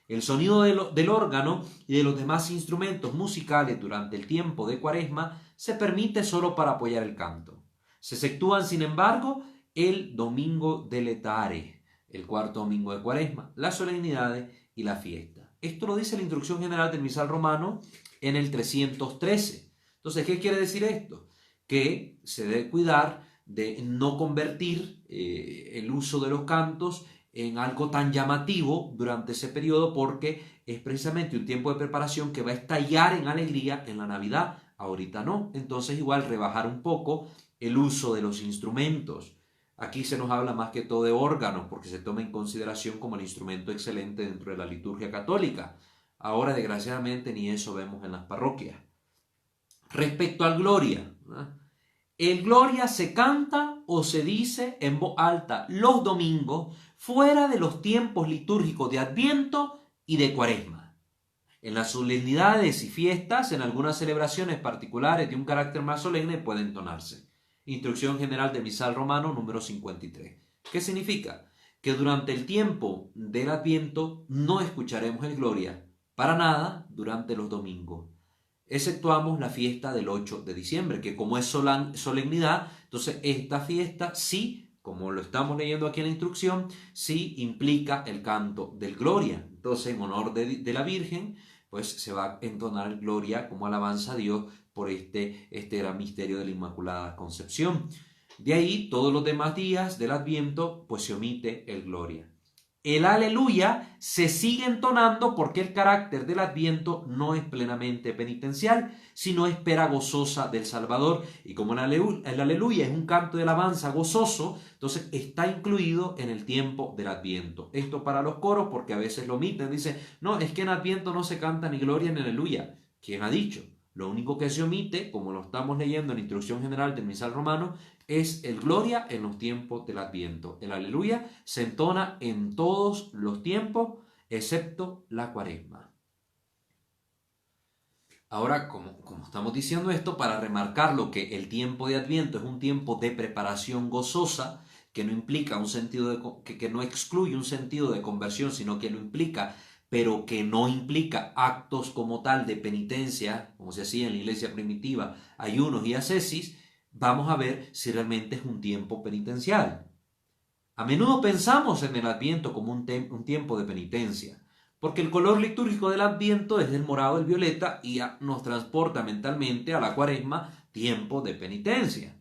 El sonido del órgano y de los demás instrumentos musicales durante el tiempo de Cuaresma se permite solo para apoyar el canto. Se exceptúan, sin embargo, el domingo de Letare, el cuarto domingo de Cuaresma, las solemnidades y la fiesta. Esto lo dice la Instrucción General del Misal Romano en el 313. Entonces, ¿qué quiere decir esto? Que se debe cuidar de no convertir el uso de los cantos en algo tan llamativo durante ese periodo, porque es precisamente un tiempo de preparación que va a estallar en alegría en la Navidad. Ahorita no. Entonces igual rebajar un poco el uso de los instrumentos. Aquí se nos habla más que todo de órganos, porque se toma en consideración como el instrumento excelente dentro de la liturgia católica. Ahora, desgraciadamente, ni eso vemos en las parroquias. Respecto al Gloria, ¿verdad? El Gloria se canta o se dice en voz alta los domingos fuera de los tiempos litúrgicos de Adviento y de Cuaresma. En las solemnidades y fiestas, en algunas celebraciones particulares de un carácter más solemne, puede entonarse. Instrucción general de Misal Romano número 53. ¿Qué significa? Que durante el tiempo del Adviento no escucharemos el Gloria, para nada durante los domingos. Exceptuamos la fiesta del 8 de diciembre, que como es solemnidad, entonces esta fiesta sí, como lo estamos leyendo aquí en la instrucción, sí implica el canto del Gloria. Entonces, en honor de la Virgen, pues se va a entonar el Gloria como alabanza a Dios por este gran misterio de la Inmaculada Concepción. De ahí, todos los demás días del Adviento, pues se omite el Gloria. El Aleluya se sigue entonando porque el carácter del Adviento no es plenamente penitencial, sino espera gozosa del Salvador. Y como el Aleluya es un canto de alabanza gozoso, entonces está incluido en el tiempo del Adviento. Esto para los coros, porque a veces lo omiten. Dicen, no, es que en Adviento no se canta ni Gloria ni Aleluya. ¿Quién ha dicho? Lo único que se omite, como lo estamos leyendo en la Instrucción General del Misal Romano, es el Gloria en los tiempos del Adviento. El Aleluya se entona en todos los tiempos, excepto la Cuaresma. Ahora, como estamos diciendo esto, para remarcar lo que el tiempo de Adviento es un tiempo de preparación gozosa, que no implica un sentido que no excluye un sentido de conversión, sino que lo implica, pero que no implica actos como tal de penitencia, como se hacía en la iglesia primitiva, ayunos y ascesis, vamos a ver si realmente es un tiempo penitencial. A menudo pensamos en el Adviento como un tiempo de penitencia, porque el color litúrgico del Adviento es el morado, el violeta, y nos transporta mentalmente a la Cuaresma, tiempo de penitencia.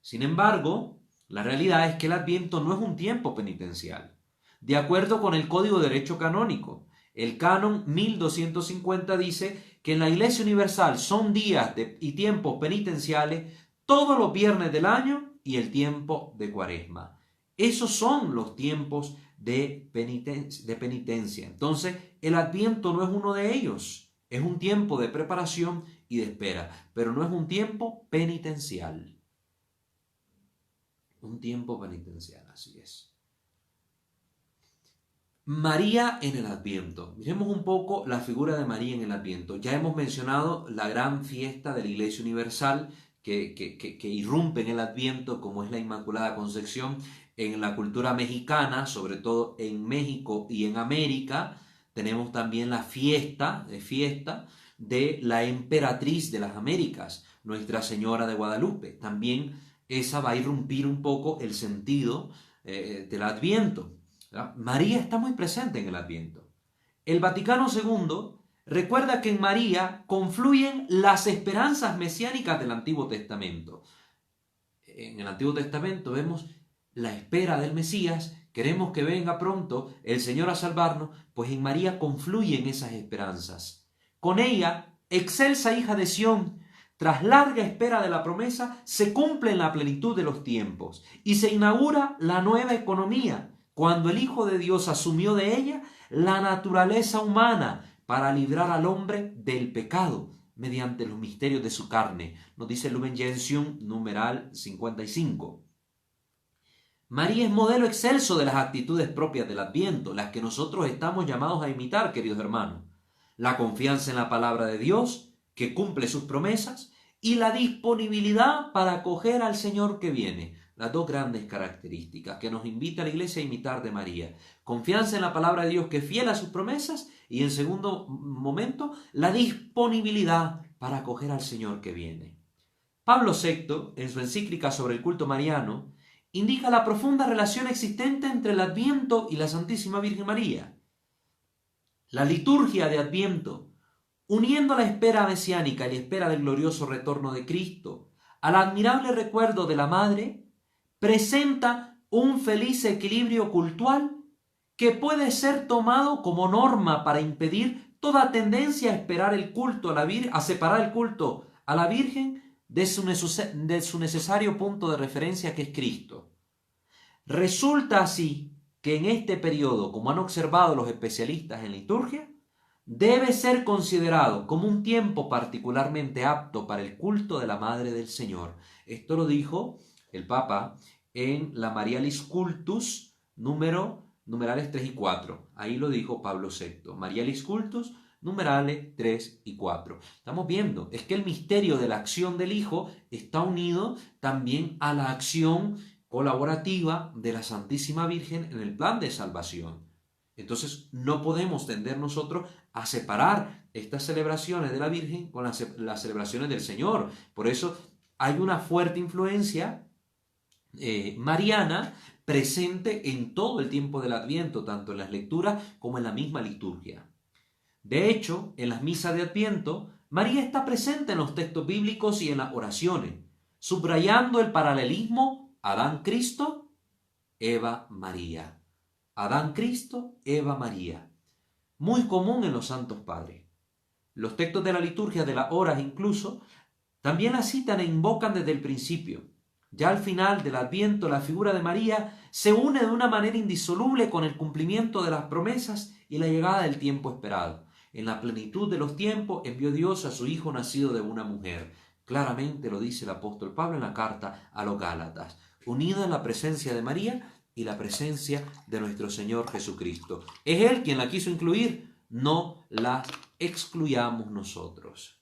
Sin embargo, la realidad es que el Adviento no es un tiempo penitencial. De acuerdo con el Código de Derecho Canónico, el Canon 1250 dice que en la Iglesia Universal son días y tiempos penitenciales todos los viernes del año y el tiempo de Cuaresma. Esos son los tiempos de penitencia. Entonces, el Adviento no es uno de ellos. Es un tiempo de preparación y de espera, pero no es un tiempo penitencial. Un tiempo penitencial, así es. María en el Adviento. Miremos un poco la figura de María en el Adviento. Ya hemos mencionado la gran fiesta de la Iglesia Universal que irrumpe en el Adviento, como es la Inmaculada Concepción. En la cultura mexicana, sobre todo en México y en América, tenemos también la fiesta de la emperatriz de las Américas, Nuestra Señora de Guadalupe. También esa va a irrumpir un poco el sentido del Adviento. María está muy presente en el Adviento. El Vaticano II recuerda que en María confluyen las esperanzas mesiánicas del Antiguo Testamento. En el Antiguo Testamento vemos la espera del Mesías, queremos que venga pronto el Señor a salvarnos, pues en María confluyen esas esperanzas. Con ella, excelsa hija de Sión, tras larga espera de la promesa, se cumple en la plenitud de los tiempos y se inaugura la nueva economía, cuando el Hijo de Dios asumió de ella la naturaleza humana para librar al hombre del pecado mediante los misterios de su carne. Nos dice Lumen Gentium, numeral 55. María es modelo excelso de las actitudes propias del Adviento, las que nosotros estamos llamados a imitar, queridos hermanos. La confianza en la palabra de Dios, que cumple sus promesas, y la disponibilidad para acoger al Señor que viene. Las dos grandes características que nos invita a la Iglesia a imitar de María. Confianza en la palabra de Dios que es fiel a sus promesas y en segundo momento la disponibilidad para acoger al Señor que viene. Pablo VI, en su encíclica sobre el culto mariano, indica la profunda relación existente entre el Adviento y la Santísima Virgen María. La liturgia de Adviento, uniendo la espera mesiánica y la espera del glorioso retorno de Cristo al admirable recuerdo de la Madre, presenta un feliz equilibrio cultural que puede ser tomado como norma para impedir toda tendencia a esperar el culto a separar el culto a la Virgen de su necesario punto de referencia, que es Cristo. Resulta así que en este periodo, como han observado los especialistas en liturgia, debe ser considerado como un tiempo particularmente apto para el culto de la Madre del Señor. Esto lo dijo el Papa en la Marialis Cultus numerales 3 y 4. Ahí lo dijo Pablo VI. Marialis Cultus numerales 3 y 4. Estamos viendo, es que el misterio de la acción del Hijo está unido también a la acción colaborativa de la Santísima Virgen en el plan de salvación. Entonces no podemos tender nosotros a separar estas celebraciones de la Virgen con las celebraciones del Señor. Por eso hay una fuerte influencia mariana presente en todo el tiempo del Adviento, tanto en las lecturas como en la misma liturgia. De hecho, en las misas de Adviento, María está presente en los textos bíblicos y en las oraciones, subrayando el paralelismo Adán-Cristo, Eva-María. Adán-Cristo, Eva-María. Muy común en los santos padres. Los textos de la liturgia de las horas incluso también la citan e invocan desde el principio. Ya al final del Adviento, la figura de María se une de una manera indisoluble con el cumplimiento de las promesas y la llegada del tiempo esperado. En la plenitud de los tiempos envió Dios a su Hijo nacido de una mujer. Claramente lo dice el apóstol Pablo en la carta a los Gálatas. Unida en la presencia de María y la presencia de nuestro Señor Jesucristo. Es Él quien la quiso incluir, no la excluyamos nosotros.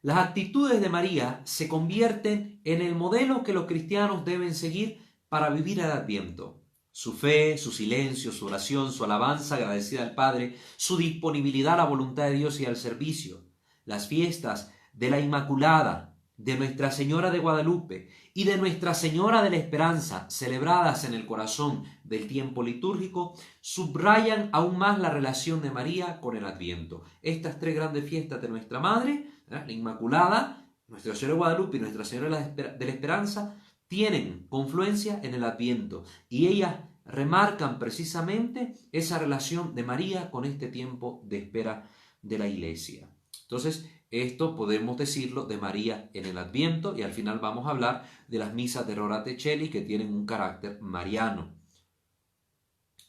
Las actitudes de María se convierten en el modelo que los cristianos deben seguir para vivir el Adviento. Su fe, su silencio, su oración, su alabanza agradecida al Padre, su disponibilidad a la voluntad de Dios y al servicio. Las fiestas de la Inmaculada, de Nuestra Señora de Guadalupe y de Nuestra Señora de la Esperanza, celebradas en el corazón del tiempo litúrgico, subrayan aún más la relación de María con el Adviento. Estas tres grandes fiestas de nuestra Madre, la Inmaculada, Nuestra Señora de Guadalupe y Nuestra Señora de la Esperanza, tienen confluencia en el Adviento y ellas remarcan precisamente esa relación de María con este tiempo de espera de la Iglesia. Entonces, esto podemos decirlo de María en el Adviento y al final vamos a hablar de las misas de Rorate Caeli que tienen un carácter mariano.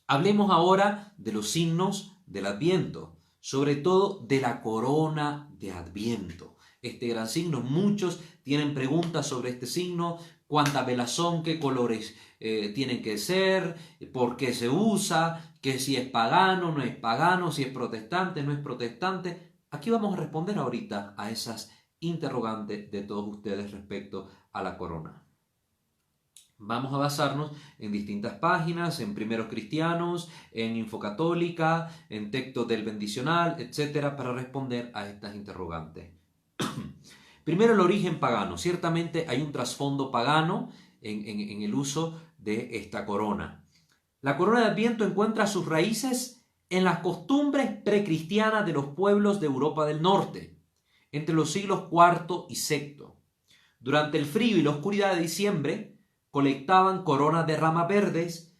Hablemos ahora de los signos del Adviento, sobre todo de la corona de Adviento. Este gran signo, muchos tienen preguntas sobre este signo, cuántas velas son, qué colores tienen que ser, por qué se usa, que si es pagano, no es pagano, si es protestante, no es protestante. Aquí vamos a responder ahorita a esas interrogantes de todos ustedes respecto a la corona. Vamos a basarnos en distintas páginas, en Primeros Cristianos, en Infocatólica, en textos del Bendicional, etcétera, para responder a estas interrogantes. Primero, el origen pagano. Ciertamente hay un trasfondo pagano en el uso de esta corona. La corona de Adviento encuentra sus raíces en las costumbres precristianas de los pueblos de Europa del Norte, entre los siglos IV y VI. Durante el frío y la oscuridad de diciembre, colectaban coronas de ramas verdes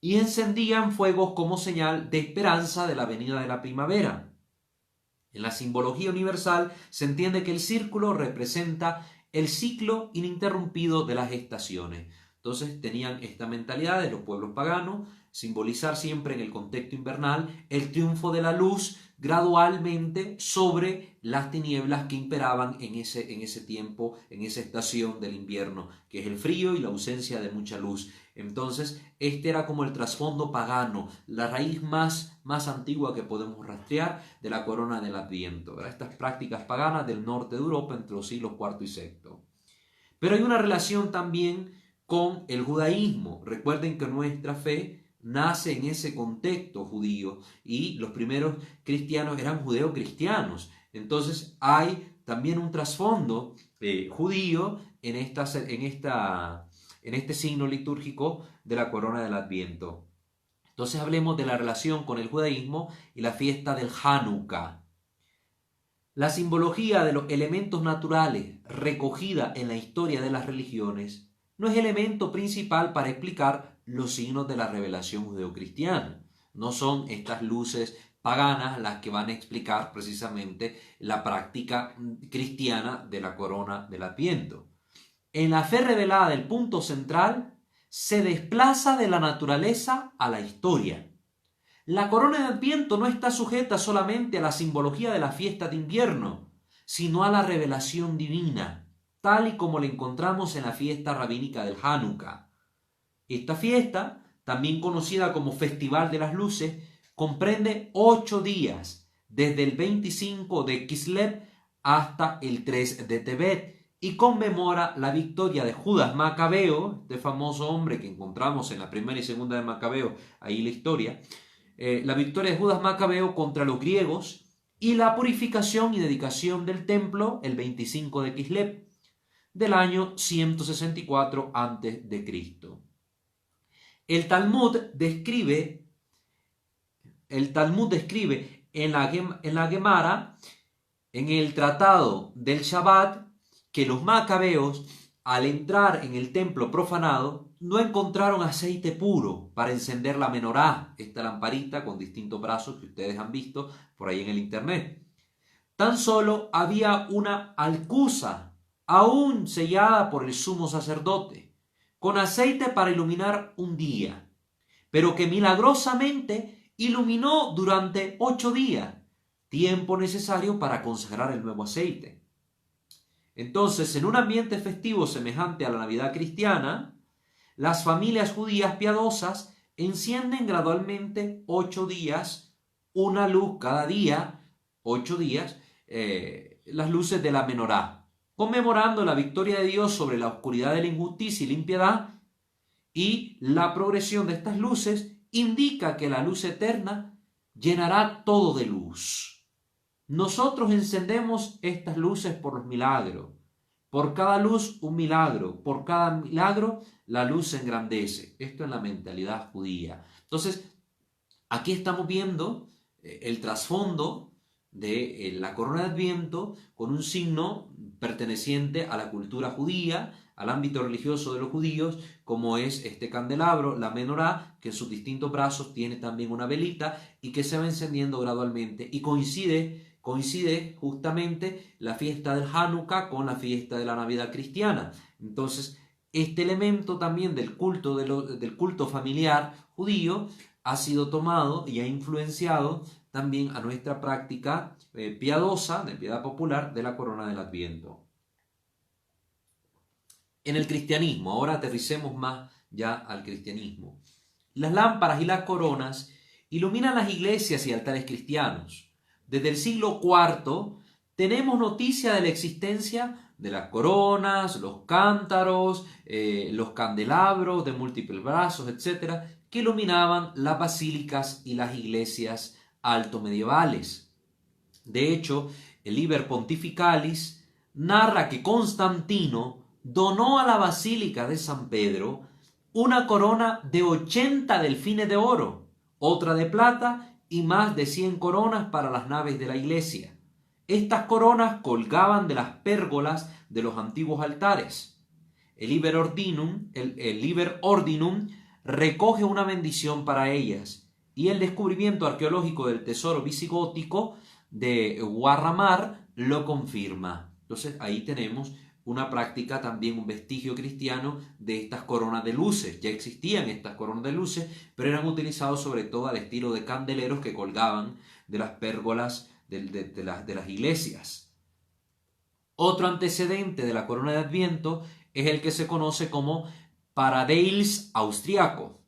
y encendían fuegos como señal de esperanza de la venida de la primavera. En la simbología universal se entiende que el círculo representa el ciclo ininterrumpido de las estaciones. Entonces tenían esta mentalidad de los pueblos paganos, simbolizar siempre en el contexto invernal el triunfo de la luz gradualmente sobre las tinieblas que imperaban en ese tiempo, en esa estación del invierno, que es el frío y la ausencia de mucha luz. Entonces, este era como el trasfondo pagano, la raíz más antigua que podemos rastrear de la corona del Adviento, ¿verdad? Estas prácticas paganas del norte de Europa entre los siglos IV y VI. Pero hay una relación también con el judaísmo. Recuerden que nuestra fe nace en ese contexto judío y los primeros cristianos eran judeocristianos. Entonces hay también un trasfondo judío en este signo litúrgico de la corona del Adviento. Entonces hablemos de la relación con el judaísmo y la fiesta del Hanukkah. La simbología de los elementos naturales recogida en la historia de las religiones no es elemento principal para explicar los signos de la revelación judeocristiana. No son estas luces paganas las que van a explicar precisamente la práctica cristiana de la corona del Adviento. En la fe revelada, el punto central se desplaza de la naturaleza a la historia. La corona de Adviento no está sujeta solamente a la simbología de la fiesta de invierno, sino a la revelación divina, tal y como la encontramos en la fiesta rabínica del Hanukkah. Esta fiesta también conocida como Festival de las Luces, comprende 8 días, desde el 25 de Kislev hasta el 3 de Tebet, y conmemora la victoria de Judas Macabeo, este famoso hombre que encontramos en la primera y segunda de Macabeo, ahí la historia, la victoria de Judas Macabeo contra los griegos y la purificación y dedicación del templo el 25 de Kislev del año 164 a.C. El Talmud describe en la Gemara, en el tratado del Shabbat, que los macabeos, al entrar en el templo profanado, no encontraron aceite puro para encender la menorá, esta lamparita con distintos brazos que ustedes han visto por ahí en el internet. Tan solo había una alcuza, aún sellada por el sumo sacerdote, con aceite para iluminar un día, pero que milagrosamente iluminó durante 8 días, tiempo necesario para consagrar el nuevo aceite. Entonces, en un ambiente festivo semejante a la Navidad cristiana, las familias judías piadosas encienden gradualmente 8 días, una luz cada día, 8 días, las luces de la menorá, conmemorando la victoria de Dios sobre la oscuridad de la injusticia y la impiedad, y la progresión de estas luces indica que la luz eterna llenará todo de luz. Nosotros encendemos estas luces por los milagros. Por cada luz un milagro, por cada milagro la luz se engrandece. Esto es la mentalidad judía. Entonces, aquí estamos viendo el trasfondo de la corona de Adviento con un signo perteneciente a la cultura judía, al ámbito religioso de los judíos, como es este candelabro, la menorá, que en sus distintos brazos tiene también una velita y que se va encendiendo gradualmente, y coincide justamente la fiesta del Hanukkah con la fiesta de la Navidad cristiana. Entonces, este elemento también del culto familiar judío ha sido tomado y ha influenciado también a nuestra práctica piadosa, de piedad popular, de la corona del Adviento. En el cristianismo, ahora aterricemos más ya al cristianismo. Las lámparas y las coronas iluminan las iglesias y altares cristianos. Desde el siglo IV tenemos noticia de la existencia de las coronas, los cántaros, los candelabros de múltiples brazos, etc., que iluminaban las basílicas y las iglesias altomedievales. De hecho, el Liber Pontificalis narra que Constantino donó a la Basílica de San Pedro una corona de 80 delfines de oro, otra de plata y más de 100 coronas para las naves de la iglesia. Estas coronas colgaban de las pérgolas de los antiguos altares. El Liber Ordinum recoge una bendición para ellas, y el descubrimiento arqueológico del tesoro visigótico de Guarramar lo confirma. Entonces ahí tenemos una práctica, también un vestigio cristiano de estas coronas de luces. Ya existían estas coronas de luces, pero eran utilizados sobre todo al estilo de candeleros que colgaban de las pérgolas de las iglesias. Otro antecedente de la corona de Adviento es el que se conoce como Paradies austriaco.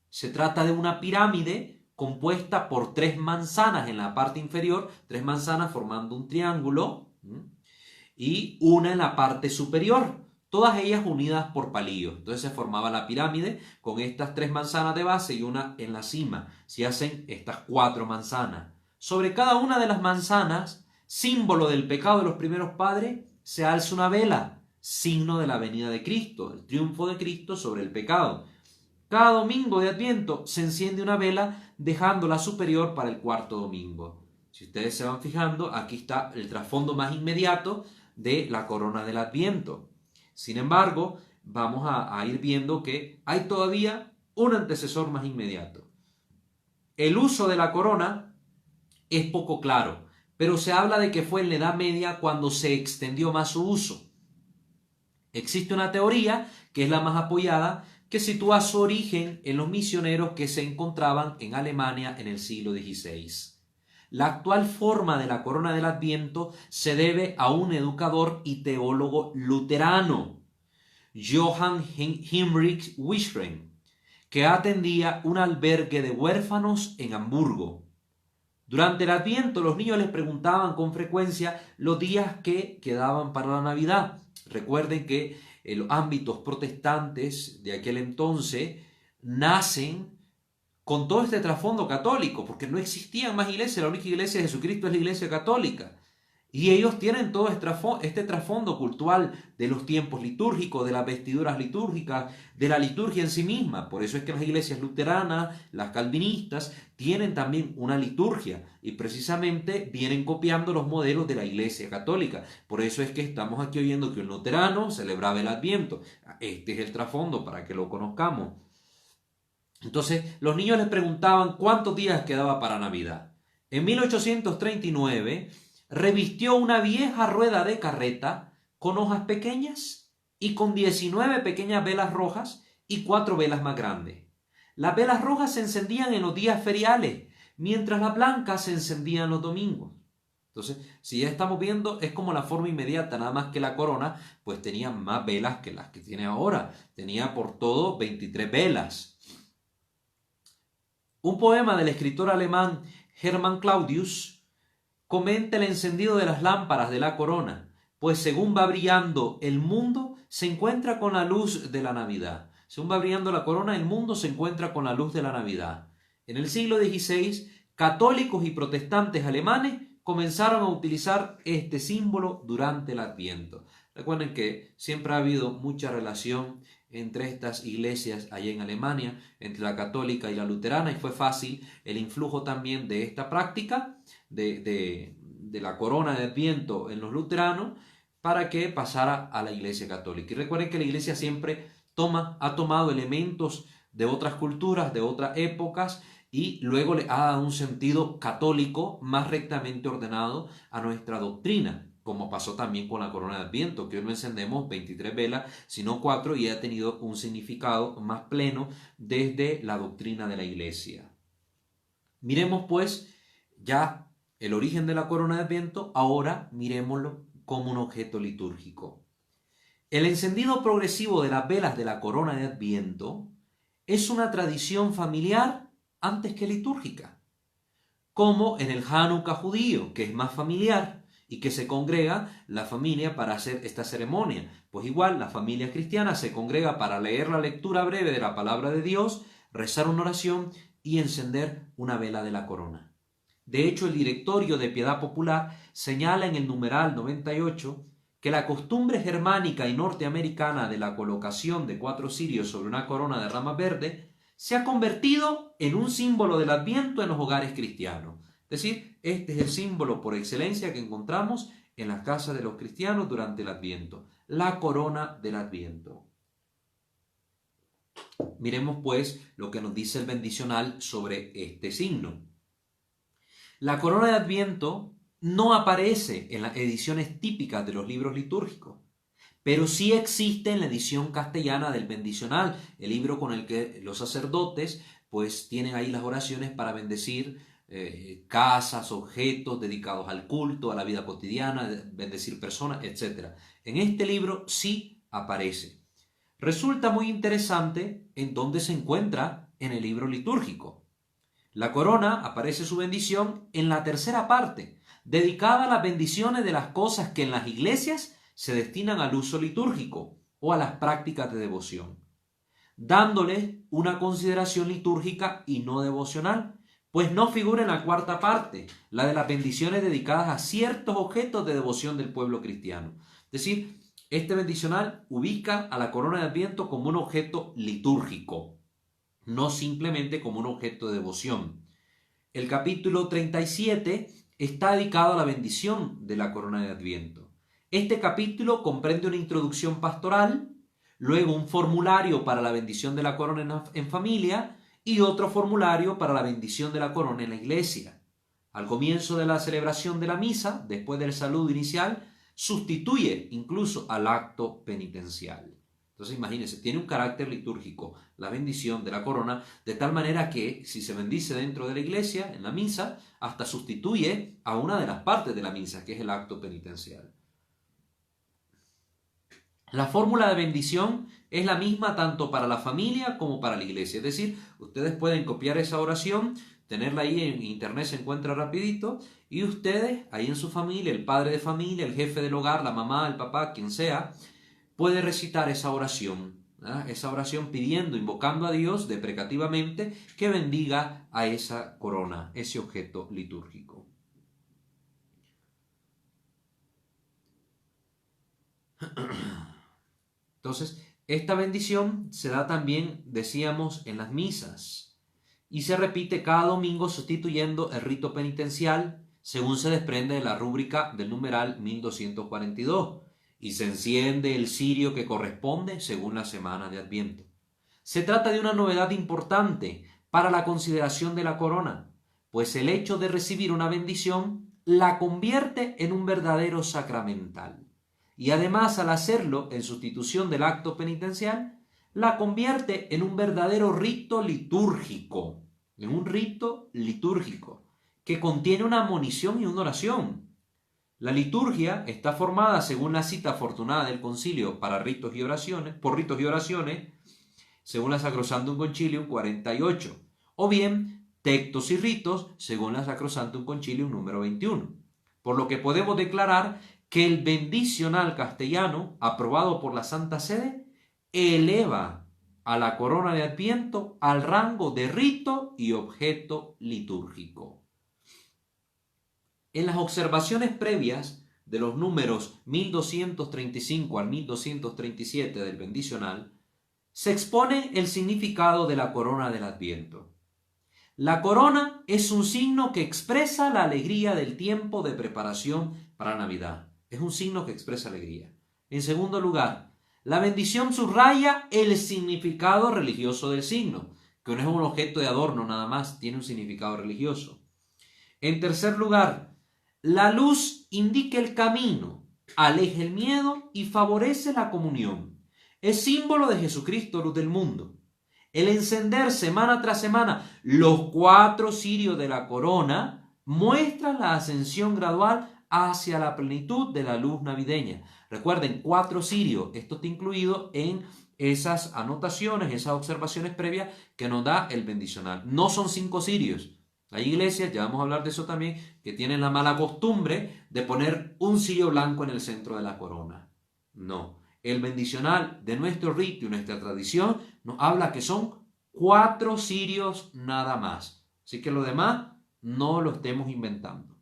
Se trata de una pirámide compuesta por 3 manzanas en la parte inferior, 3 manzanas formando un triángulo, y una en la parte superior, todas ellas unidas por palillos. Entonces se formaba la pirámide con estas 3 manzanas de base y una en la cima. Se hacen estas 4 manzanas. Sobre cada una de las manzanas, símbolo del pecado de los primeros padres, se alza una vela, signo de la venida de Cristo, el triunfo de Cristo sobre el pecado. Cada domingo de Adviento se enciende una vela, dejando la superior para el 4º domingo. Si ustedes se van fijando, aquí está el trasfondo más inmediato de la corona del Adviento. Sin embargo, vamos a ir viendo que hay todavía un antecesor más inmediato. El uso de la corona es poco claro, pero se habla de que fue en la Edad Media cuando se extendió más su uso. Existe una teoría, que es la más apoyada, que sitúa su origen en los misioneros que se encontraban en Alemania en el siglo XVI. La actual forma de la corona del Adviento se debe a un educador y teólogo luterano, Johann Heinrich Wischren, que atendía un albergue de huérfanos en Hamburgo. Durante el Adviento, los niños les preguntaban con frecuencia los días que quedaban para la Navidad. Recuerden que en los ámbitos protestantes de aquel entonces nacen con todo este trasfondo católico, porque no existían más iglesias, la única iglesia de Jesucristo es la iglesia católica. Y ellos tienen todo este trasfondo cultural de los tiempos litúrgicos, de las vestiduras litúrgicas, de la liturgia en sí misma. Por eso es que las iglesias luteranas, las calvinistas, tienen también una liturgia y precisamente vienen copiando los modelos de la iglesia católica. Por eso es que estamos aquí oyendo que un luterano celebraba el Adviento. Este es el trasfondo para que lo conozcamos. Entonces, los niños les preguntaban cuántos días quedaba para Navidad. En 1839 revistió una vieja rueda de carreta con hojas pequeñas y con 19 pequeñas velas rojas y 4 velas más grandes. Las velas rojas se encendían en los días feriales, mientras las blancas se encendían los domingos. Entonces, si ya estamos viendo, es como la forma inmediata, nada más que la corona, pues tenía más velas que las que tiene ahora. Tenía por todo 23 velas. Un poema del escritor alemán Hermann Claudius comenta el encendido de las lámparas de la corona, pues según va brillando el mundo, se encuentra con la luz de la Navidad. Según va brillando la corona, el mundo se encuentra con la luz de la Navidad. En el siglo XVI, católicos y protestantes alemanes comenzaron a utilizar este símbolo durante el Adviento. Recuerden que siempre ha habido mucha relación entre estas iglesias allá en Alemania, entre la católica y la luterana, y fue fácil el influjo también de esta práctica de la corona de Adviento en los luteranos para que pasara a la iglesia católica. Y recuerden que la iglesia siempre ha tomado elementos de otras culturas, de otras épocas, y luego le ha dado un sentido católico más rectamente ordenado a nuestra doctrina, como pasó también con la corona de Adviento, que hoy no encendemos 23 velas, sino 4, y ha tenido un significado más pleno desde la doctrina de la iglesia. Miremos pues ya el origen de la corona de Adviento, ahora miremoslo como un objeto litúrgico. El encendido progresivo de las velas de la corona de Adviento es una tradición familiar antes que litúrgica, como en el Hanukkah judío, que es más familiar y que se congrega la familia para hacer esta ceremonia. Pues igual la familia cristiana se congrega para leer la lectura breve de la palabra de Dios, rezar una oración y encender una vela de la corona. De hecho, el Directorio de Piedad Popular señala en el numeral 98 que la costumbre germánica y norteamericana de la colocación de 4 cirios sobre una corona de ramas verdes se ha convertido en un símbolo del Adviento en los hogares cristianos. Es decir, este es el símbolo por excelencia que encontramos en las casas de los cristianos durante el Adviento, la corona del Adviento. Miremos pues lo que nos dice el bendicional sobre este signo. La corona de Adviento no aparece en las ediciones típicas de los libros litúrgicos, pero sí existe en la edición castellana del bendicional, el libro con el que los sacerdotes pues tienen ahí las oraciones para bendecir casas, objetos dedicados al culto, a la vida cotidiana, bendecir personas, etc. En este libro sí aparece. Resulta muy interesante en dónde se encuentra en el libro litúrgico. La corona aparece su bendición en la tercera parte, dedicada a las bendiciones de las cosas que en las iglesias se destinan al uso litúrgico o a las prácticas de devoción, dándoles una consideración litúrgica y no devocional, pues no figura en la cuarta parte, la de las bendiciones dedicadas a ciertos objetos de devoción del pueblo cristiano. Es decir, este bendicional ubica a la corona de Adviento como un objeto litúrgico, no simplemente como un objeto de devoción. El capítulo 37 está dedicado a la bendición de la corona de Adviento. Este capítulo comprende una introducción pastoral, luego un formulario para la bendición de la corona en familia y otro formulario para la bendición de la corona en la iglesia. Al comienzo de la celebración de la misa, después del saludo inicial, sustituye incluso al acto penitencial. Entonces imagínense, tiene un carácter litúrgico la bendición de la corona, de tal manera que si se bendice dentro de la iglesia, en la misa, hasta sustituye a una de las partes de la misa, que es el acto penitencial. La fórmula de bendición es la misma tanto para la familia como para la iglesia. Es decir, ustedes pueden copiar esa oración, tenerla ahí en internet, se encuentra rapidito, y ustedes ahí en su familia, el padre de familia, el jefe del hogar, la mamá, el papá, quien sea, puede recitar esa oración. Esa oración pidiendo, invocando a Dios deprecativamente que bendiga a esa corona, ese objeto litúrgico. Entonces, esta bendición se da también, decíamos, en las misas y se repite cada domingo sustituyendo el rito penitencial según se desprende de la rúbrica del numeral 1242 y se enciende el cirio que corresponde según la semana de Adviento. Se trata de una novedad importante para la consideración de la corona, pues el hecho de recibir una bendición la convierte en un verdadero sacramental. Y además, al hacerlo en sustitución del acto penitencial, la convierte en un verdadero rito litúrgico, que contiene una admonición y una oración. La liturgia está formada según la cita afortunada del concilio por ritos y oraciones, según la Sacrosanctum Concilium 48, o bien textos y ritos según la Sacrosanctum Concilium número 21. Por lo que podemos declarar que el bendicional castellano, aprobado por la Santa Sede, eleva a la corona de Adviento al rango de rito y objeto litúrgico. En las observaciones previas de los números 1235 al 1237 del bendicional, se expone el significado de la corona del Adviento. La corona es un signo que expresa la alegría del tiempo de preparación para Navidad. Es un signo que expresa alegría. En segundo lugar, la bendición subraya el significado religioso del signo, que no es un objeto de adorno nada más, tiene un significado religioso. En tercer lugar, la luz indica el camino, aleja el miedo y favorece la comunión. Es símbolo de Jesucristo, luz del mundo. El encender semana tras semana los 4 cirios de la corona muestra la ascensión gradual hacia la plenitud de la luz navideña. Recuerden, 4 cirios, esto está incluido en esas anotaciones, esas observaciones previas que nos da el bendicional. No son 5 cirios. Hay iglesias, ya vamos a hablar de eso también, que tienen la mala costumbre de poner un cirio blanco en el centro de la corona. No, el bendicional de nuestro rito y nuestra tradición nos habla que son 4 cirios nada más. Así que lo demás no lo estemos inventando.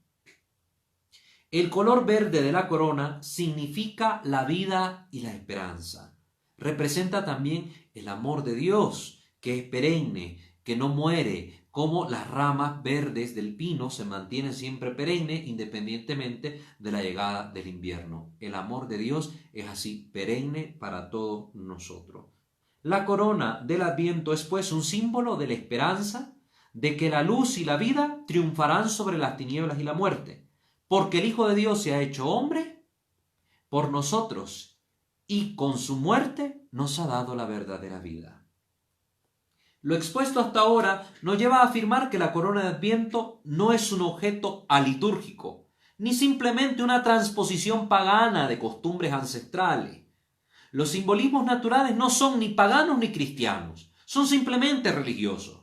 El color verde de la corona significa la vida y la esperanza. Representa también el amor de Dios, que es perenne, que no muere, como las ramas verdes del pino se mantienen siempre perennes independientemente de la llegada del invierno. El amor de Dios es así, perenne para todos nosotros. La corona del Adviento es pues un símbolo de la esperanza de que la luz y la vida triunfarán sobre las tinieblas y la muerte. Porque el Hijo de Dios se ha hecho hombre por nosotros y con su muerte nos ha dado la verdadera vida. Lo expuesto hasta ahora nos lleva a afirmar que la corona de Adviento no es un objeto alitúrgico, ni simplemente una transposición pagana de costumbres ancestrales. Los simbolismos naturales no son ni paganos ni cristianos, son simplemente religiosos,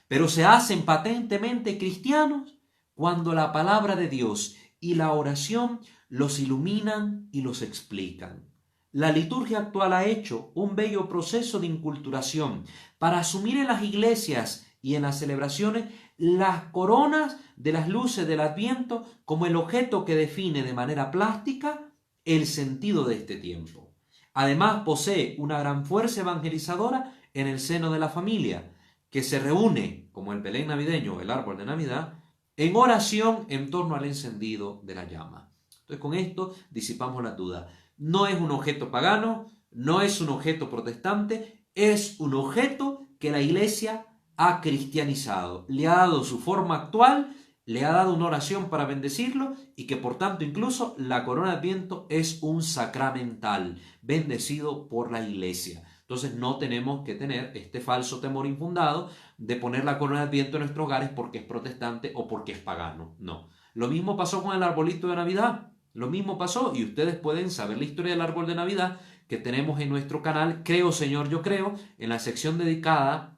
pero se hacen patentemente cristianos cuando la palabra de Dios y la oración los iluminan y los explican. La liturgia actual ha hecho un bello proceso de inculturación para asumir en las iglesias y en las celebraciones las coronas de las luces del Adviento como el objeto que define de manera plástica el sentido de este tiempo. Además, posee una gran fuerza evangelizadora en el seno de la familia, que se reúne, como el Belén navideño o el árbol de Navidad, en oración en torno al encendido de la llama. Entonces, con esto disipamos la duda. No es un objeto pagano, no es un objeto protestante, es un objeto que la Iglesia ha cristianizado. Le ha dado su forma actual, le ha dado una oración para bendecirlo y que por tanto incluso la corona de Adviento es un sacramental, bendecido por la Iglesia. Entonces no tenemos que tener este falso temor infundado de poner la corona de Adviento en nuestros hogares porque es protestante o porque es pagano. No. Lo mismo pasó con el arbolito de Navidad. Lo mismo pasó y ustedes pueden saber la historia del árbol de Navidad, que que tenemos en nuestro canal, Creo Señor, yo creo, en la sección dedicada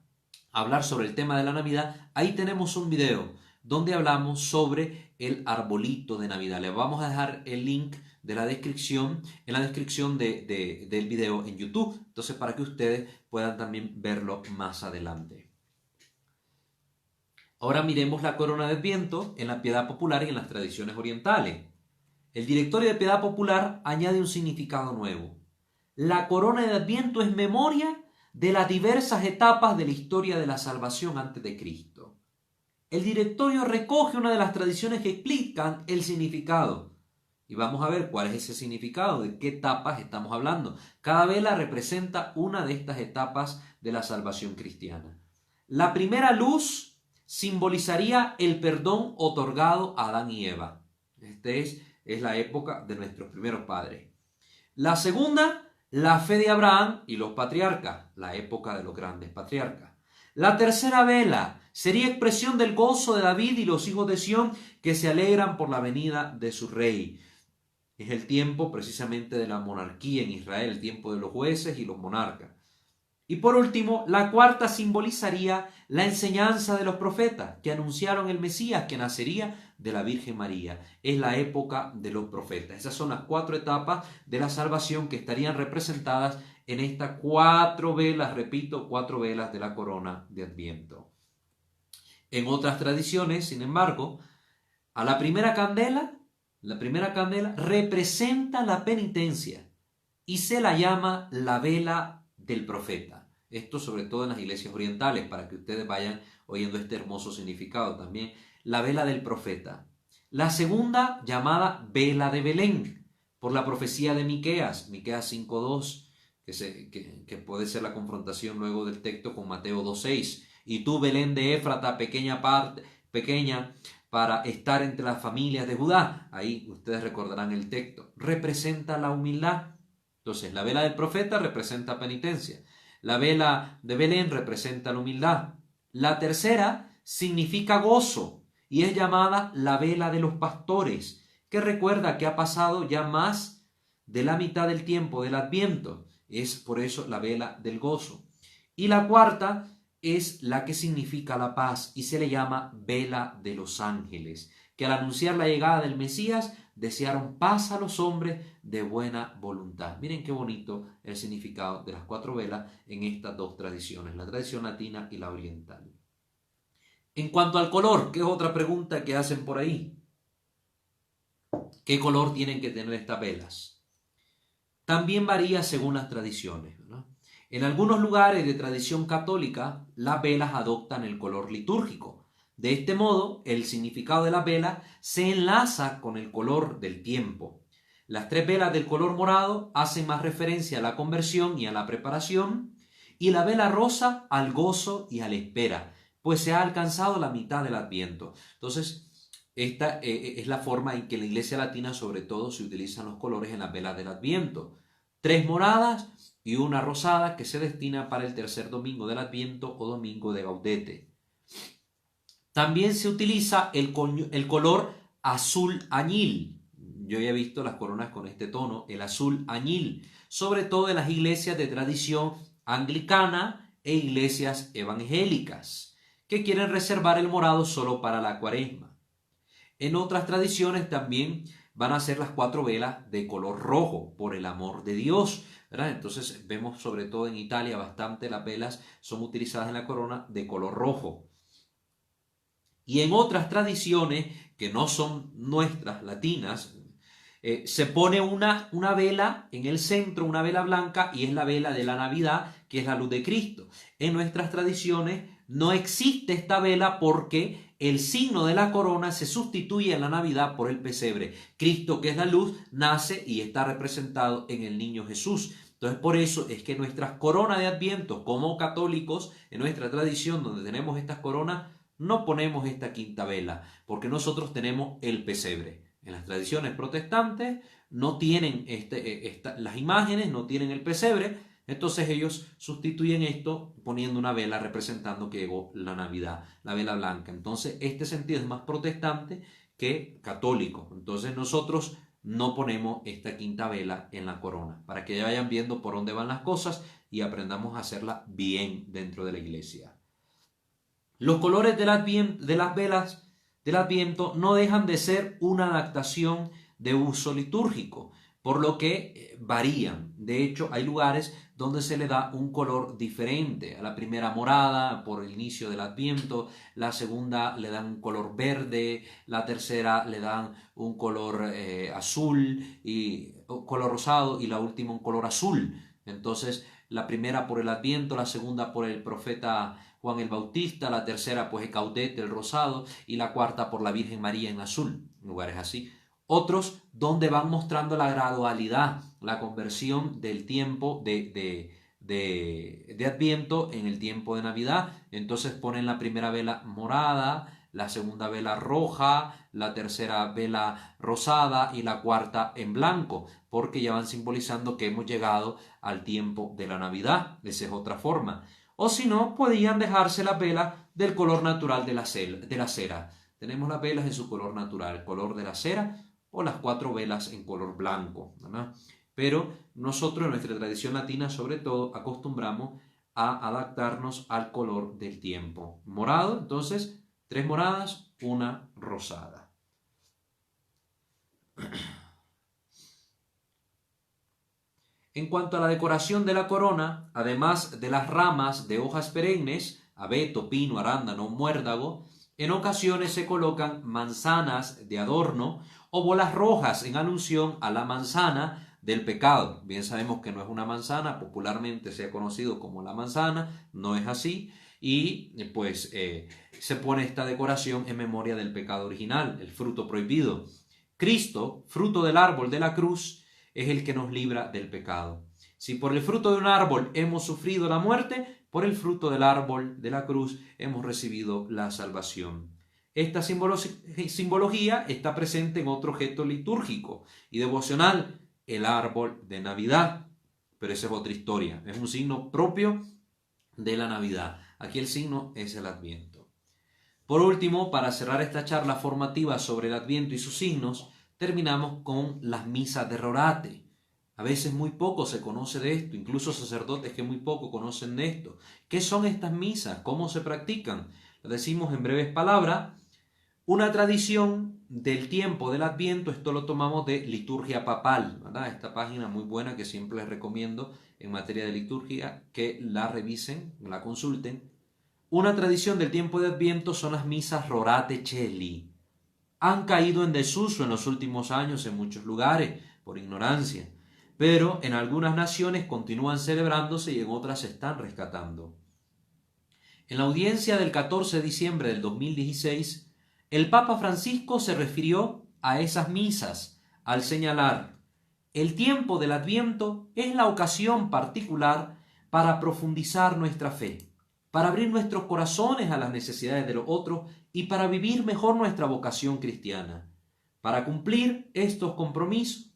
a hablar sobre el tema de la Navidad, ahí tenemos un video donde hablamos sobre el arbolito de Navidad. Les vamos a dejar el link de la descripción, en la descripción del video en YouTube, entonces para que ustedes puedan también verlo más adelante. Ahora miremos la corona de Adviento en la piedad popular y en las tradiciones orientales. El Directorio de Piedad Popular añade un significado nuevo. La corona de Adviento es memoria de las diversas etapas de la historia de la salvación antes de Cristo. El Directorio recoge una de las tradiciones que explican el significado. Y vamos a ver cuál es ese significado, de qué etapas estamos hablando. Cada vela representa una de estas etapas de la salvación cristiana. La primera luz simbolizaría el perdón otorgado a Adán y Eva. Es la época de nuestros primeros padres. La segunda, la fe de Abraham y los patriarcas, la época de los grandes patriarcas. La tercera vela sería expresión del gozo de David y los hijos de Sión que se alegran por la venida de su rey. Es el tiempo precisamente de la monarquía en Israel, el tiempo de los jueces y los monarcas. Y por último, la cuarta simbolizaría la enseñanza de los profetas que anunciaron el Mesías que nacería de la Virgen María. Es la época de los profetas. Esas son las 4 etapas de la salvación que estarían representadas en estas 4 velas, repito, 4 velas de la corona de Adviento. En otras tradiciones, sin embargo, a la primera candela representa la penitencia y se la llama la vela del profeta. Esto sobre todo en las iglesias orientales, para que ustedes vayan oyendo este hermoso significado también. La vela del profeta. La segunda, llamada vela de Belén, por la profecía de Miqueas 5.2, que puede ser la confrontación luego del texto con Mateo 2.6. Y tú, Belén de Éfrata, pequeña para estar entre las familias de Judá. Ahí ustedes recordarán el texto. Representa la humildad. Entonces, la vela del profeta representa penitencia. La vela de Belén representa la humildad. La tercera significa gozo y es llamada la vela de los pastores, que recuerda que ha pasado ya más de la mitad del tiempo del Adviento. Es por eso la vela del gozo. Y la cuarta es la que significa la paz y se le llama vela de los ángeles, que al anunciar la llegada del Mesías desearon paz a los hombres de buena voluntad. Miren qué bonito el significado de las 4 velas en estas 2 tradiciones, la tradición latina y la oriental. En cuanto al color, que es otra pregunta que hacen por ahí. ¿Qué color tienen que tener estas velas? También varía según las tradiciones, ¿no? En algunos lugares de tradición católica, las velas adoptan el color litúrgico. De este modo, el significado de las velas se enlaza con el color del tiempo. Las 3 velas del color morado hacen más referencia a la conversión y a la preparación, y la vela rosa al gozo y a la espera, pues se ha alcanzado la mitad del Adviento. Entonces, esta es la forma en que en la Iglesia Latina sobre todo se utilizan los colores en las velas del Adviento. 3 moradas y una rosada que se destina para el tercer domingo del Adviento o domingo de Gaudete. También se utiliza el color azul añil. Yo ya he visto las coronas con este tono, el azul añil, sobre todo en las iglesias de tradición anglicana e iglesias evangélicas, que quieren reservar el morado solo para la Cuaresma. En otras tradiciones también van a ser las 4 velas de color rojo, por el amor de Dios, ¿verdad? Entonces vemos sobre todo en Italia bastante las velas son utilizadas en la corona de color rojo. Y en otras tradiciones que no son nuestras, latinas, se pone una vela en el centro, una vela blanca, y es la vela de la Navidad, que es la luz de Cristo. En nuestras tradiciones no existe esta vela porque el signo de la corona se sustituye en la Navidad por el pesebre. Cristo, que es la luz, nace y está representado en el niño Jesús. Entonces, por eso es que nuestras coronas de Adviento, como católicos, en nuestra tradición donde tenemos estas coronas, no ponemos esta quinta vela, porque nosotros tenemos el pesebre. En las tradiciones protestantes no tienen las imágenes, no tienen el pesebre, entonces ellos sustituyen esto poniendo una vela representando que llegó la Navidad, la vela blanca. Entonces este sentido es más protestante que católico. Entonces nosotros no ponemos esta quinta vela en la corona, para que vayan viendo por dónde van las cosas y aprendamos a hacerla bien dentro de la iglesia. Los colores de las velas del Adviento no dejan de ser una adaptación de uso litúrgico, por lo que varían. De hecho, hay lugares donde se le da un color diferente. A la primera morada por el inicio del Adviento, la segunda le dan un color verde, la tercera le dan un color azul y color rosado y la última un color azul. Entonces, la primera por el Adviento, la segunda por el profeta Juan el Bautista, la tercera pues el Gaudete, el rosado, y la cuarta por la Virgen María en azul, lugares así. Otros donde van mostrando la gradualidad, la conversión del tiempo de Adviento en el tiempo de Navidad. Entonces ponen la primera vela morada, la segunda vela roja, la tercera vela rosada y la cuarta en blanco, porque ya van simbolizando que hemos llegado al tiempo de la Navidad. Esa es otra forma. O si no, podían dejarse las velas del color natural de la cera. Tenemos las velas en su color natural, el color de la cera, o las 4 velas en color blanco, ¿verdad? Pero nosotros en nuestra tradición latina sobre todo acostumbramos a adaptarnos al color del tiempo. Morado, entonces 3 moradas, 1 rosada. En cuanto a la decoración de la corona, además de las ramas de hojas perennes, abeto, pino, arándano, muérdago, en ocasiones se colocan manzanas de adorno o bolas rojas en alusión a la manzana del pecado. Bien sabemos que no es una manzana, popularmente se ha conocido como la manzana, no es así, y pues se pone esta decoración en memoria del pecado original, el fruto prohibido. Cristo, fruto del árbol de la cruz, es el que nos libra del pecado. Si por el fruto de un árbol hemos sufrido la muerte, por el fruto del árbol de la cruz hemos recibido la salvación. Esta simbología está presente en otro objeto litúrgico y devocional, el árbol de Navidad. Pero esa es otra historia, es un signo propio de la Navidad. Aquí el signo es el Adviento. Por último, para cerrar esta charla formativa sobre el Adviento y sus signos, terminamos con las misas de Rorate. A veces muy poco se conoce de esto, incluso sacerdotes que muy poco conocen de esto. ¿Qué son estas misas? ¿Cómo se practican? Lo decimos en breves palabras. Una tradición del tiempo del Adviento, esto lo tomamos de Liturgia Papal, ¿verdad? Esta página muy buena que siempre les recomiendo en materia de liturgia, que la revisen, la consulten. Una tradición del tiempo de Adviento son las misas Rorate Caeli. Han caído en desuso en los últimos años en muchos lugares por ignorancia, pero en algunas naciones continúan celebrándose y en otras se están rescatando. En la audiencia del 14 de diciembre del 2016, el Papa Francisco se refirió a esas misas al señalar: el tiempo del Adviento es la ocasión particular para profundizar nuestra fe, para abrir nuestros corazones a las necesidades de los otros y para vivir mejor nuestra vocación cristiana. Para cumplir estos compromisos,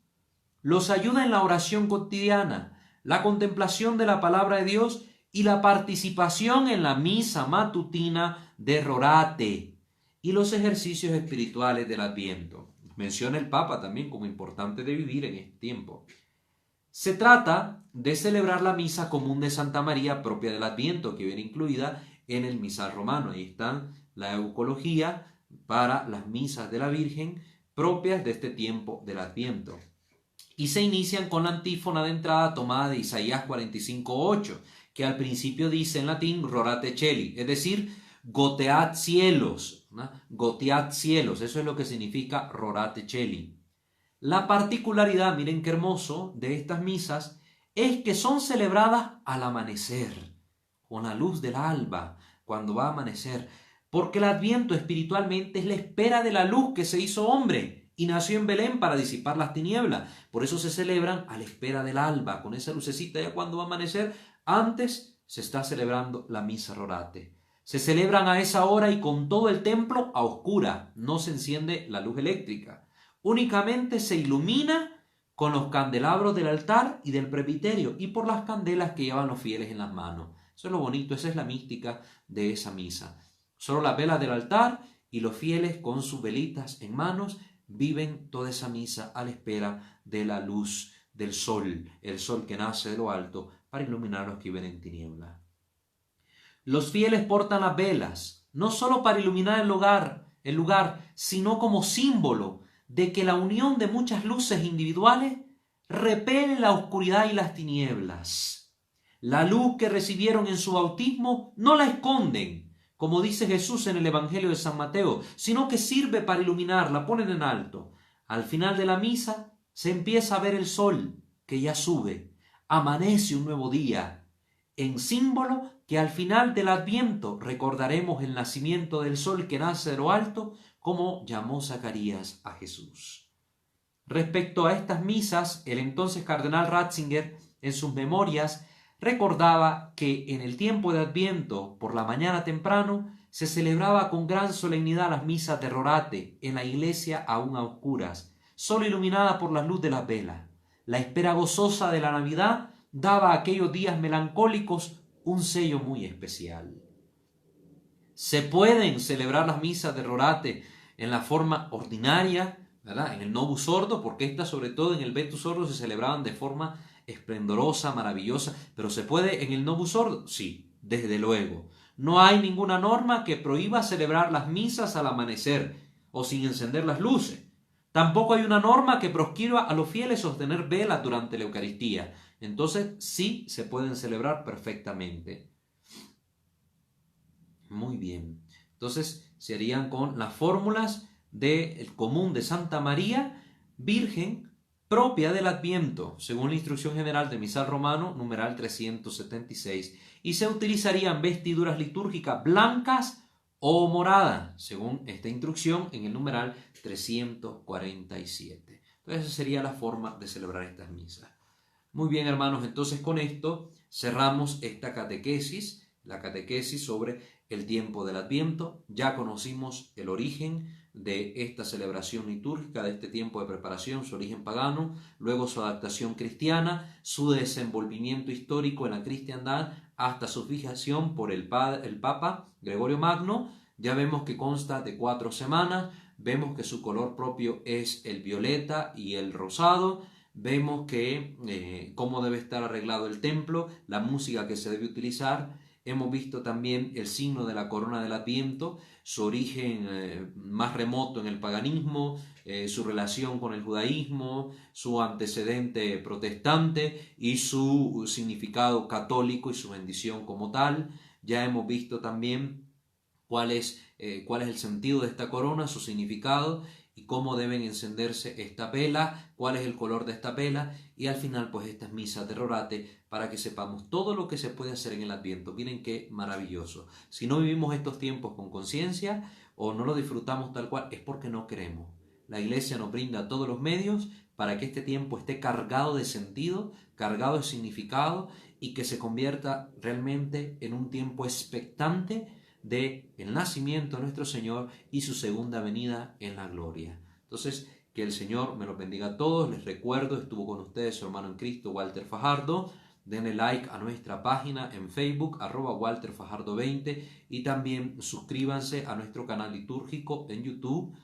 los ayuda en la oración cotidiana, la contemplación de la palabra de Dios y la participación en la misa matutina de Rorate y los ejercicios espirituales del Adviento. Menciona el Papa también como importante de vivir en este tiempo. Se trata de celebrar la misa común de Santa María propia del Adviento, que viene incluida en el misal romano. Ahí están la eucología para las misas de la Virgen propias de este tiempo del Adviento. Y se inician con la antífona de entrada tomada de Isaías 45:8, que al principio dice en latín Rorate Caeli, es decir, gotead cielos, ¿no? Gotead cielos, eso es lo que significa Rorate Caeli. La particularidad, miren qué hermoso, de estas misas es que son celebradas al amanecer, con la luz del alba, cuando va a amanecer, porque el Adviento espiritualmente es la espera de la luz que se hizo hombre y nació en Belén para disipar las tinieblas. Por eso se celebran a la espera del alba, con esa lucecita ya cuando va a amanecer. Antes se está celebrando la misa Rorate. Se celebran a esa hora y con todo el templo a oscura, no se enciende la luz eléctrica. Únicamente se ilumina con los candelabros del altar y del presbiterio y por las candelas que llevan los fieles en las manos. Eso es lo bonito, esa es la mística de esa misa. Solo las velas del altar y los fieles con sus velitas en manos viven toda esa misa a la espera de la luz del sol, el sol que nace de lo alto para iluminar a los que viven en tinieblas. Los fieles portan las velas, no solo para iluminar el lugar, sino como símbolo de que la unión de muchas luces individuales repele la oscuridad y las tinieblas. La luz que recibieron en su bautismo no la esconden, como dice Jesús en el Evangelio de San Mateo, sino que sirve para iluminar, la ponen en alto. Al final de la misa se empieza a ver el sol que ya sube, amanece un nuevo día, en símbolo que al final del Adviento recordaremos el nacimiento del sol que nace de lo alto, como llamó Zacarías a Jesús. Respecto a estas misas, el entonces cardenal Ratzinger, en sus memorias, recordaba que en el tiempo de Adviento, por la mañana temprano, se celebraba con gran solemnidad las misas de Rorate en la iglesia aún a oscuras, solo iluminada por la luz de las velas. La espera gozosa de la Navidad daba a aquellos días melancólicos un sello muy especial. Se pueden celebrar las misas de Rorate en la forma ordinaria, ¿verdad? En el Novus Ordo, porque estas sobre todo en el Vetus Ordo se celebraban de forma esplendorosa, maravillosa, pero ¿se puede en el Novus Ordo? Sí, desde luego. No hay ninguna norma que prohíba celebrar las misas al amanecer o sin encender las luces. Tampoco hay una norma que proscriba a los fieles sostener velas durante la Eucaristía. Entonces sí se pueden celebrar perfectamente. Muy bien. Entonces se harían con las fórmulas del común de Santa María, Virgen, propia del Adviento, según la instrucción general del Misal Romano, numeral 376, y se utilizarían vestiduras litúrgicas blancas o moradas, según esta instrucción en el numeral 347. Entonces esa sería la forma de celebrar estas misas. Muy bien, hermanos, entonces con esto cerramos esta catequesis, la catequesis sobre el tiempo del Adviento. Ya conocimos el origen de esta celebración litúrgica, de este tiempo de preparación, su origen pagano, luego su adaptación cristiana, su desenvolvimiento histórico en la cristiandad hasta su fijación por el Papa Gregorio Magno. Ya vemos que consta de 4 semanas, vemos que su color propio es el violeta y el rosado. Vemos que cómo debe estar arreglado el templo, la música que se debe utilizar. Hemos visto también el signo de la corona del Adviento, su origen más remoto en el paganismo, su relación con el judaísmo, su antecedente protestante y su significado católico y su bendición como tal. Ya hemos visto también cuál es el sentido de esta corona, su significado y cómo deben encenderse esta vela, cuál es el color de esta vela y al final pues estas misas de Rorate para que sepamos todo lo que se puede hacer en el Adviento. Miren qué maravilloso. Si no vivimos estos tiempos con conciencia o no lo disfrutamos tal cual es porque no queremos. La Iglesia nos brinda todos los medios para que este tiempo esté cargado de sentido, cargado de significado y que se convierta realmente en un tiempo expectante de el nacimiento de nuestro Señor y su segunda venida en la gloria. Entonces, que el Señor me los bendiga a todos. Les recuerdo, estuvo con ustedes su hermano en Cristo, Walter Fajardo. Denle like a nuestra página en Facebook, @WalterFajardo20, y también suscríbanse a nuestro canal litúrgico en YouTube,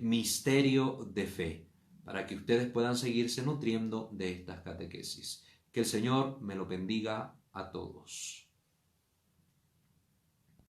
Misterio de Fe, para que ustedes puedan seguirse nutriendo de estas catequesis. Que el Señor me los bendiga a todos.